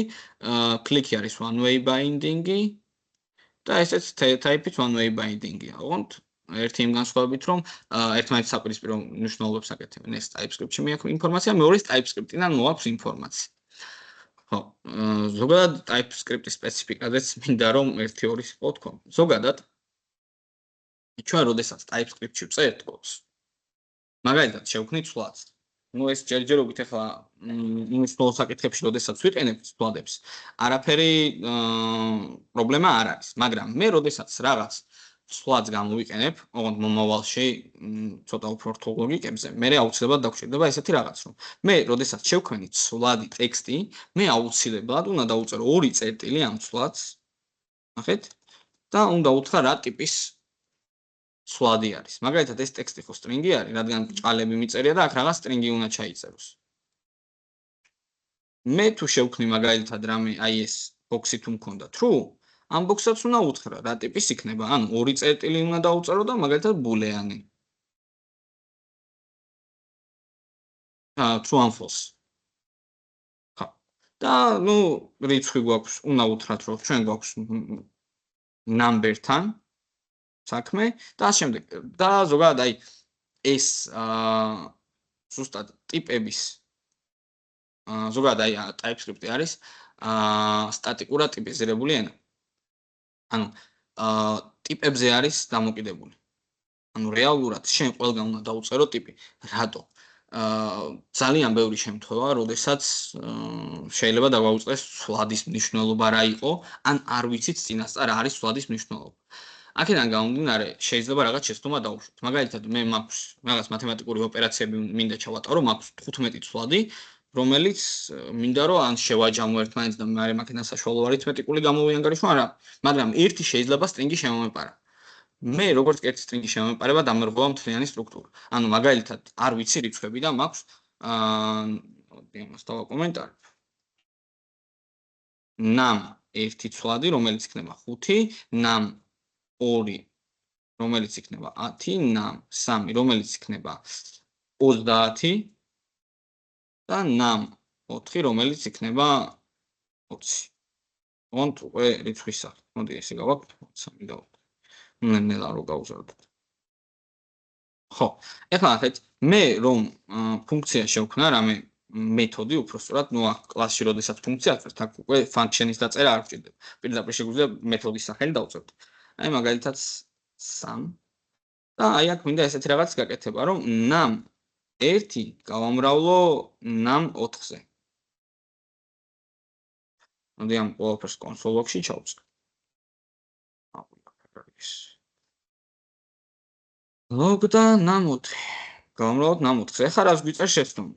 click-ი არის one-way binding-ი და ესეც type-იც one-way binding-ია. ოღონდ ერთი იმ განსხვავებით, რომ ერთმანეთს საპირისპირო მნიშვნელობებს აკეთებენ. ეს TypeScript-ში მეაქვს ინფორმაცია, მეორეს TypeScript-დან მოაქვს ინფორმაცია. ხო, ზოგადად TypeScript-ის სპეციფიკაზეც მინდა რომ 1-2 სიტყვა ვთქვა. ზოგადად ჩვენ როდესაც TypeScript-ში ვწერთ კოდს, მაგალითად შევქმნით სვლადს. ну ეს ჯერჯერობით ახლა იმის სულ საკითხებში როდესაც ვიყენებთ სვლადებს, არაფერი პრობლემა არ არის, მაგრამ მე როდესაც რაღაც სვლადს გამოვიყენებ, ოღონდ მომავალში ცოტა უფრო რთულ ლოგიკებზე, მე აუცილებლად დაგვჭირდება ესეთი რაღაც, რომ მე როდესაც შევქმნით სვლადი ტექსტი, მე აუცილებლად უნდა დავუწერო 2 წერტილი ამ სვლადს, ნახეთ, და უნდა უთხრა რა ტიპის სვლადი არის. მაგალითად ეს ტექსტი ხო სტრინგი არის, რადგან ბრჭყალები მიწერია და აქ რაღაც სტრინგი უნდა ჩაიწეროს. მე თუ შევქმნი მაგალითად რამე აი ეს ბოქსი თუ მქონდა true, ამ ბოქსაც უნდა უთხრა რა ტიპის იქნება, ანუ 2 წერტილი უნდა დაუწერო და მაგალითად ბულეანი. true and false. ხო. და ну რიცხვი გვაქვს, უნდა უთხრათ რომ ჩვენ გვაქვს number-თან საქმე და ამ შემდეგ და ზოგადად აი ეს ზუსტად ტიპების ზოგადად აი TypeScript-ი არის სტატიკურად ტიპიზირებული ენა. ანუ ტიპებზე არის დამოკიდებული. ანუ რეალურად შენ ყველგან უნდა დაუწერო ტიპი. რატო? ძალიან ბევრი შემთხვევა, როდესაც შეიძლება დაგვაუწყდეს სვლადის მნიშვნელობა რა იყო, ან არ ვიცით წინასწარ რა არის სვლადის მნიშვნელობა. აქედან გამომდინარე, შეიძლება რაღაც შეცდომა დავუშვათ. მაგალითად, მე მაქვს რაღაც მათემატიკური ოპერაციები მინდა ჩავატარო, მაქვს 15 სვლადი რომელიც მინდა რომ ან შევაჯამო ერთმანეთს და მე მაქედან საშუალო არითმეტიკული გამოვიანგარიშო არა, მაგრამ ერთი შეიძლება სტრინგი შემომეპარა. მე როგორც ერთი სტრინგი შემომეპარება დამრღვევა მთლიანი სტრუქტურა. ანუ მაგალითად არ ვიცი რიცხვები და მაქვს იმას დავაკომენტარებ. ნამ 1 ცვლადი, რომელიც იქნება 5, ნამ 2, რომელიც იქნება 10, ნამ 3, რომელიც იქნება 30 და ნამ 4, რომელიც იქნება 20. ოღონდ უკვე რიცხვის სახით. მოდი ესე გავაკეთებ 3 და 4. ნელა რო გავუზარდოთ. ხო, ეხლა ახეთ მე რომ ფუნქცია შევქმნა რამე მეთოდი უпростоრად, ну აქ კლასში როდესაც ფუნქცია წერთ, აქ უკვე function-ის დაწერა არ გვჭირდება. პირდაპირ შეგვიძლია მეთოდის სახელი დავწეროთ. აი მაგალითად 3 და აი აქ მინდა ესეთი რაღაც გაკეთება, რომ ნამ 1 გავამრავლო ნამ 4-ზე. მოდი ამ ყველაფერს console log-ში ჩავწერე. log და ნამ 4. გავამრავლოთ ნამ 4-ზე. ეხლა რას გვიწევს შეცდომა?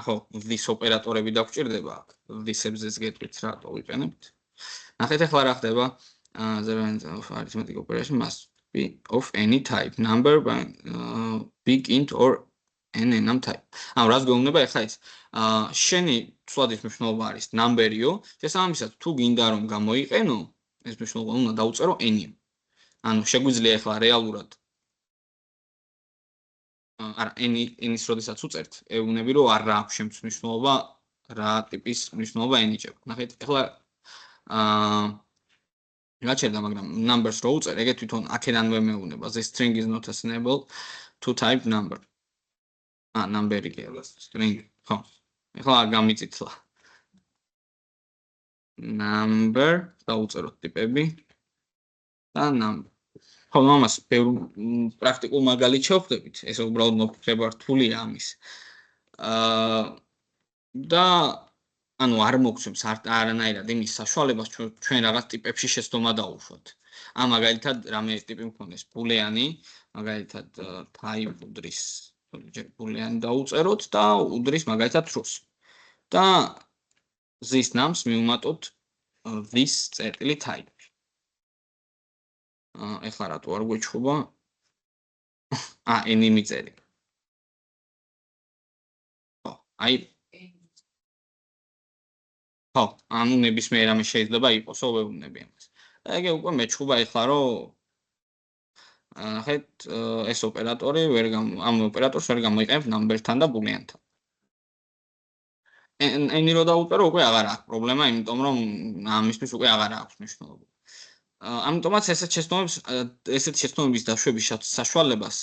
ხო, this ოპერატორები დაგვჭირდება აქ. This-ებზეც გეტყვით რატო ვიყენებთ. ნახეთ ეხლა რა ხდება. The range of arithmetic operation must be of any type, number, big int or any num type. რას გვეუბნება ეხლა ის? შენი ცვლადის მნიშვნელობა არის number-იო, შესაბამისად თუ გინდა რომ გამოიყენო, ეს მნიშვნელობა უნდა დაუწერო n-ი. ანუ შეგვიძლია ეხლა რეალურად არა n-ის როდესაც უწერთ, ეუბნები რომ არ აქვს შემცვლის მნიშვნელობა, რა ტიპის მნიშვნელობა n იჭება. ნახეთ, ეხლა გაჩერდა, მაგრამ numbers რო უწერ, ეგეთ თვითონ აქედანვე მეუბნება. The string is not assignable to type number. number-ი კი არა, string. ხო. ეხლა გამიწითლა. number დაუწეროთ ტიპები და number. ხო, ამას ბევრ პრაქტიკულ მაგალითს შევხვდებით. ეს უბრალოდ მოფიქრება რთულია ამის. და ანუ არ მოგცემს არანაირად იმის საშუალებას ჩვენ რაღაც ტიპებში შეცდომა დავუშვათ. მაგალითად რამე ტიპი მქონდეს ბულიანი, მაგალითად type უდრის ბულიანი დაუწეროთ და უდრის მაგალითად truth. და this nums მივუმატოთ this წერტილი type. ეხლა რატო არ გვეჩხუბა? n-ი მიწერი. ხო, აი ხო, ანუ ნებისმიერ რამე შეიძლება იყოსო, ვეუბნები ამას. ეგე უკვე მეჩხუბა ეხლა რომ ნახეთ ეს ოპერატორი ამ ოპერატორს ვერ გამოიყენებ number-თან და boolean-თან. n-ი რო დაუწერო უკვე აღარ აქვს პრობლემა, იმიტომ რომ ამისთვის უკვე აღარ აქვს მნიშვნელობა. ამიტომაც ესეთ შეცდომების დაშვების საშუალებას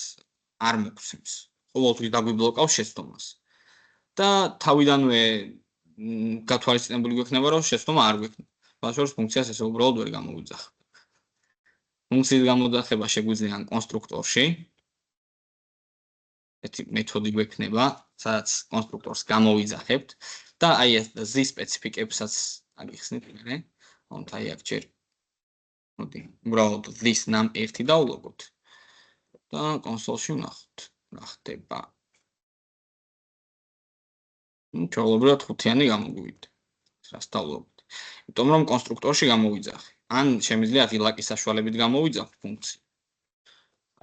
არ მოგცემს. ყოველთვის დაგვიბლოკავს შეცდომას. და თავიდანვე გათვალისწინებული გვექნება, რომ შეცდომა არ გვექნება. ბავშვებს ფუნქციას ესე უბრალოდ ვერ გამოვიძახებ. ფუნქციის გამოძახება შეგვიძლია ან კონსტრუქტორში. ერთი მეთოდი გვექნება, სადაც კონსტრუქტორს გამოვიძახებთ და აი ეს სპეციფიკებსაც აგიხსნით მერე. თუმცა აი აქ ჯერ მოდი, უბრალოდ this num 1 დავულოგოთ და კონსოლში ვნახოთ რა ხდება. ჩვეულებრივად 5-იანი გამოგვივიდა. რას დავულოგოთ? იმიტომ რომ კონსტრუქტორში გამოვიძახე. ან შემიძლია ღილაკის საშუალებით გამოვიძახო ფუნქცია.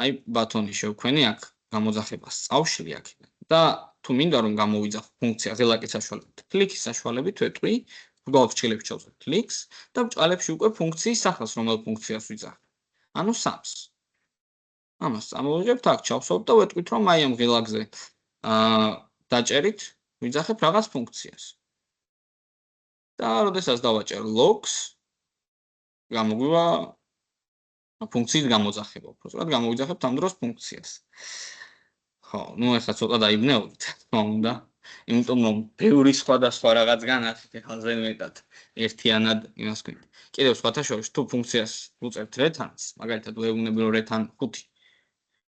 აი ბატონი შევქმნი აქ გამოძახებას წავშლი აქედან და თუ მინდა რომ გამოვიძახო ფუნქცია ღილაკის საშუალებით, კლიკის საშუალებით ვეტყვი უბრალოდ ჭილებში ჩავწერ კლიქს და ბჭყალებში უკვე ფუნქციის სახელს რომელ ფუნქციას ვიძახებ. ანუ 3-ს. ამას წამოვიღებთ აქ ჩავსვავთ და ვეტყვით რომ აი ამ ღილაკზე დაჭერით ვიძახებ რაღაც ფუნქციას. და როდესაც დავაჭერ logs გამოგვივა ფუნქციის გამოძახება. უბრალოდ გამოვიძახებთ ამ დროს ფუნქციას. ხო, ну ეხლა ცოტა დაიბნეოთ, თქმა უნდა. იმიტომ რომ ბევრი სხვადასხვა რაღაც განახით ეხლა ზემეთად ერთიანად იმას გვინდა. კიდევ სხვათა შორის თუ ფუნქციას უწევთ returns, მაგალითად ვეუბნები რომ return 5.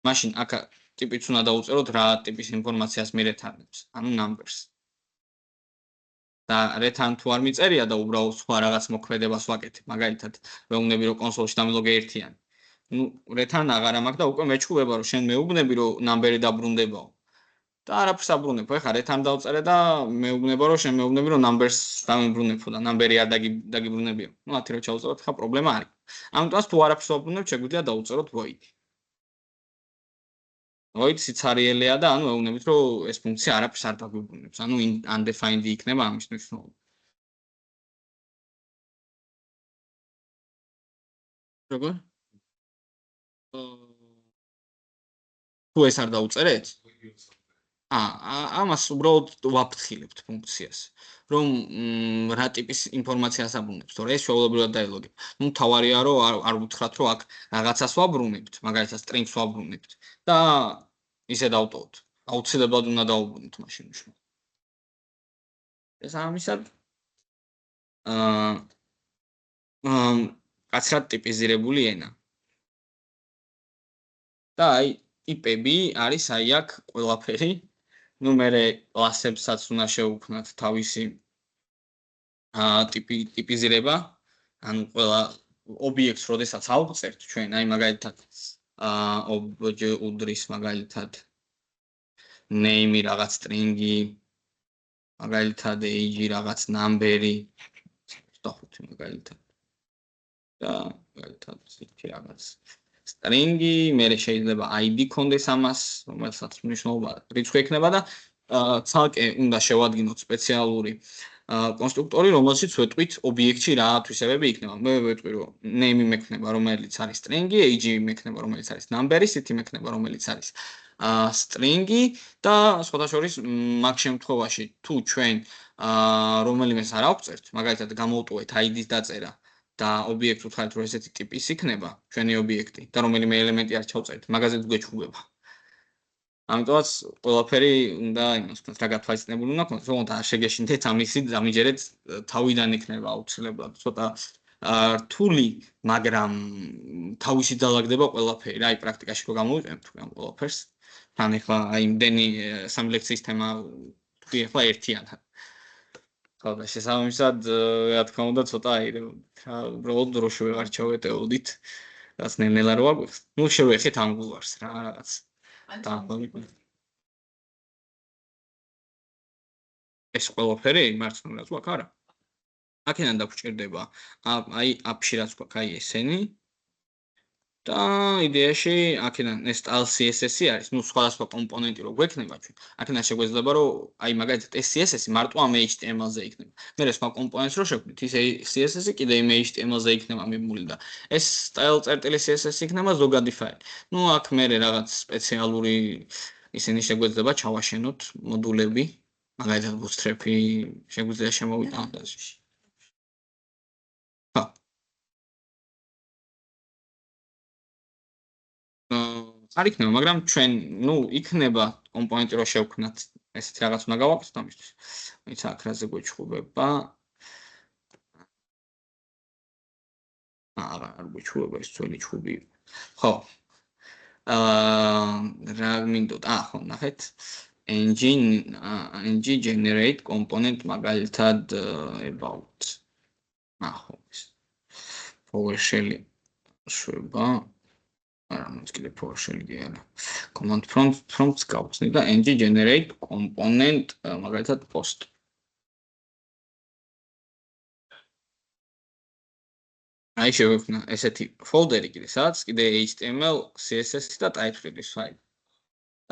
მაშინ აქ ტიპიც უნდა დაუწეროთ რა ტიპის ინფორმაციას მირეთარნებს, ანუ numbers. და return თუ არ მიწერია და უბრალოდ სხვა რაღაც მოქმედებას ვაკეთებ, მაგალითად ვეუბნები რომ კონსოლში დამილოგე ერთიანი. ნუ რეთან აღარა მაქვს და უკვე მეჩხუბება რომ შენ მეუბნები რომ ნამბერი დაბრუნდებაო. და არაფერს აბრუნებ. ეხლა რეთან დავწერე და მეუბნება რომ შენ მეუბნები რომ ნამბერს დამებრუნებო და ნამბერი არ დაგიბრუნებიო. ნუ 10 რო ჩავწეროთ, ხა პრობლემა არის. ამიტომაც თუ არაფერს ვაბრუნებ, შეგვიძლია დავუწეროთ void. void სიცარიელეა და ანუ ეუბნებით რომ ეს ფუნქცია არაფერს არ დაგვიბრუნებს. ანუ undefined იქნება ამის მნიშვნელობა. როგორ? თუ ეს არ დაუწერეთ? ამას უბრალოდ ვაფრთხილებთ ფუნქციას, რომ რა ტიპის ინფორმაციას აბრუნებს, თორე ეს ჩვეულებრივად დაელოგებ. ნუ თავარია რომ არ ვუთხრათ რომ აქ რაღაცას ვაბრუნებთ, მაგალითად string-ს ვაბრუნებთ და ისე დავტოვოთ. აუცილებლად უნდა დავუბრუნოთ მაშინ უშუალოდ. ეს ამისად კაცრად ტიპიზირებული ენა. და აი ტიპები არის აი აქ ყველაფერი. ნუ მერე კლასებსაც უნდა შევუქმნათ თავისი ტიპიზირება. ანუ ყველა ობიექტს, როდესაც ავწერთ ჩვენ, აი მაგალითად obj უდრის მაგალითად name რაღაც string-ი, მაგალითად age რაღაც number-ი, 25 მაგალითად. და მაგალითად ისეთი რაღაც string-ი, მერე შეიძლება ID კონდეს ამას, რომელსაც მნიშვნელობა რიცხვი ექნება და ცალკე უნდა შევადგინოთ სპეციალური კონსტრუქტორი, რომელშიც ვეტყვით ობიექტში რა თვისებები იქნება. მე ვეტყვი რომ name მექნება, რომელიც არის string-ი, age მექნება, რომელიც არის number-ი, city მექნება, რომელიც არის string-ი და სხვადასხვა მაგ შემთხვევაში თუ ჩვენ რომელიმეს არ ავწერთ, მაგალითად გამოვტოვეთ ID-ს დაწერა და ობიექტს ვუთხარით რომ ესეთი ტიპის იქნება ჩვენი ობიექტი და რომელიმე ელემენტი არ ჩავწერეთ, მაგაზეც გვეჩხუბება. ამიტომაც ყველაფერი უნდა იმას ვქნათ, რა გათვალისწინებული უნდა ქონდეს, რომ არ შეგეშინდეთ ამისი დამიჯერეთ თავიდან იქნება აუცილებლად ცოტა რთული, მაგრამ თავისი ძალაგდება ყველაფერი. აი პრაქტიკაში რო გამოვიყენებთ ამ ყველაფერს, თან ეხლა აი იმდენი სამი ლექციის თემა თქვი ეხლა ერთიანა. ხო და შესაბამისად რა თქმა უნდა ცოტა აი უბრალოდ დროში ვეღარ ჩავეტეოდით რაც ნელ-ნელა რო აგვიხსნით. ნუ შევეხეთ Angular-ს რა რაღაც. ეს ყველაფერი მარცხნივაც გვაქვს არა? აქედან დაგვჭირდება აი აპში რაც გვაქვს აი ესენი და იდეაში აქედან ეს style CSS-ი არის, ნუ სხვადასხვა კომპონენტი რო გვექნება ჩვენ. აქედან შეგვეძლება რომ აი მაგალითად ეს CSS-ი მარტო ამ HTML-ზე იქნება. მერე სხვა კომპონენტს რო შევქმნით, ის CSS-ი კიდე იმ HTML-ზე იქნება მიმული და ეს style წერტილი CSS-ი იქნება ზოგადი ფაილი. ნუ აქ მერე რაღაც სპეციალური ისინი შეგვეძლება ჩავაშენოთ მოდულები, მაგალითად bootstrap-ი შეგვიძლია შემოვიტანოთ და ისე. არ იქნება, მაგრამ ჩვენ, ნუ იქნება კომპონენტი რო შევქმნათ, ესეთი რაღაც უნდა გავაკეთოთ ამისთვის. ვინც აქ რაზე გვეჩხუბება. არ გვეჩხუბება ეს ძველი ჩხუბი. ხო. რა მინდოთ? ხო, ნახეთ. ng generate component მაგალითად about. ხო. PowerShell-ი შვება. არა, მოც კიდე PowerShell-ი არა. Command prompt-ს გავხსნით და ng generate component მაგალითად post. აი შევექმნა ესეთი ფოლდერი კიდე, სადაც კიდე HTML, CSS და TypeScript-ის ფაილი.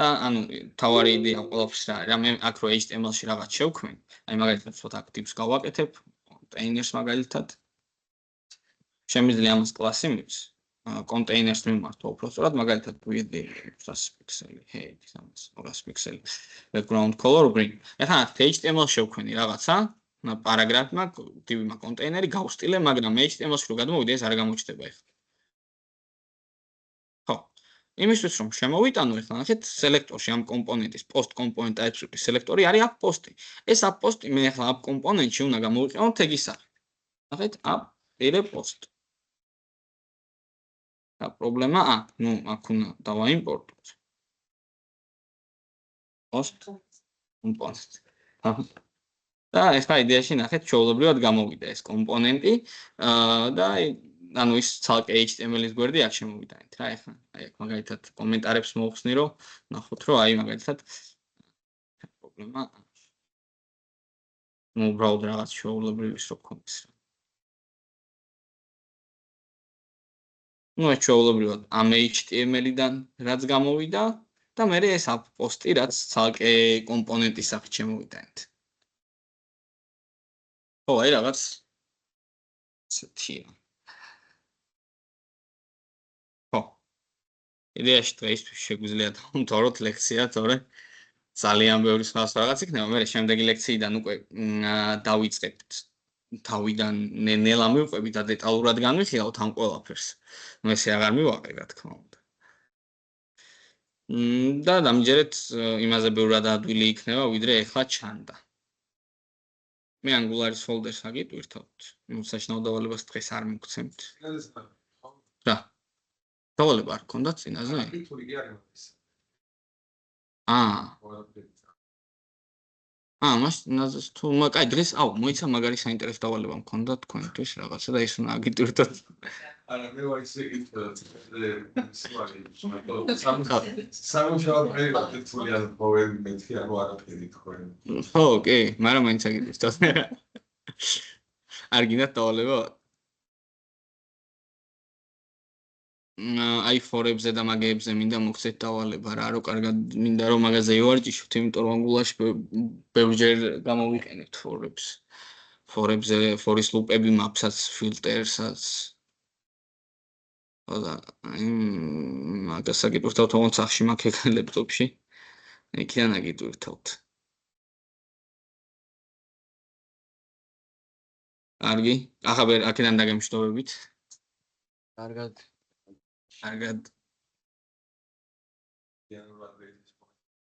და ანუ თავარი იდეა ყველაფერს რა არის. მე აქ რო HTML-ში რაღაც შევქმნი, აი მაგალითად ცოტა აქტივს გავაკეთებ, containers მაგალითად. შემიძლია ამას კლასი მივს. containers მიმართო უბრალოდ მაგალითად width 100 პიქსელი, height 200 პიქსელი, background color green. ეხლა HTML შევქმნი რაღაცა, პარაგრაფი მაქვს, div მაქვს, კონტეინერი გავსტილე, მაგრამ HTML-ში რო გადმოვიდე, ეს არ გამოჩნდება ეხლა. ხო. იმისთვის რომ შემოვიტანო ეხლა ნახეთ სელექტორში ამ კომპონენტის post component type-ის სელექტორი არის app post-ი. ეს app post-ი მე ეხლა app კომპონენტში უნდა გამოვიყენო თეგის სახით. ნახეთ app post. და პრობლემა, ნუ აქ უნდა დავაიმპორტოთ. post component. და ეხლა იდეაში ნახეთ, ჩვეულებრივად გამოვიდა ეს კომპონენტი და ანუ ის ცალკე HTML-ის გვერდი აქ შემოვიტანეთ რა ეხლა. აი აქ მაგალითად კომენტარებს მოვხსნი რომ ნახოთ რომ აი მაგალითად პრობლემა უბრალოდ რაღაც ჩვეულებრივი რო გქონდეს რა. ну ეს ჩვეულებრივად ამ HTML-დან რაც გამოვიდა და მე ეს პოსტი რაც ცალკე კომპონენტის სახით შემოვიტანეთ. ხო, აი რაღაც ცეთია. ხო. იდეაში დღეისთვის შეგვიძლია დავუმთავროთ ლექცია, თორე ძალიან ბევრი სხვადასხვა რაღაც იქნება. მე შემდეგი ლექციიდან უკვე დავიწყებთ. თავიდან ნელა მივყვებით და დეტალურად განვიხილავთ ამ ყველაფერს. ну ესე აღარ მივაყრი რა თქმა უნდა. და დამჯერეთ იმაზე ბევრად ადვილი იქნება, ვიდრე ეხლა ჩანდა. მე Angular-ის folder-ს აგიტვირთავთ. მოსაშნაო დავალებას დღეს არ მოგცემთ. რა? დავალება არ გქონდათ წინაზე? მაშინ თუ კაი დღეს მოიცა მაგარი საინტერესო დავალება მქონდა თქვენთვის რაღაცა და ის უნდა აგიტვირთოთ. არა მე ვარ ისე იტყვით სამუშაო პერიოდი თულია მოვები მეთქი არ ვარაფერი თქვენ. ხო, კი, მაგრამ მაინც აგიტვირთოთ. არ გინდათ დავალება? აი ფორებზე და მაგეებზე მინდა მოგცეთ დავალება რა, რომ კარგად მინდა რომ მაგაზე ივარჯიშოთ, იმიტომ რომ Angular-ში ბევრჯერ გამოვიყენებთ ფორებს. ფორებზე ფორის ლუპები, mapსაც, ფილტერსაც. და მაგას აგიტვირთავთ, თუნდაც სახში მაქვს ეგ ლეპტოპში. იქიდან აგიტვირთავთ. კარგი, ახლა აქედან დაგემშვიდობებით. კარგად. კარგად. Yeah,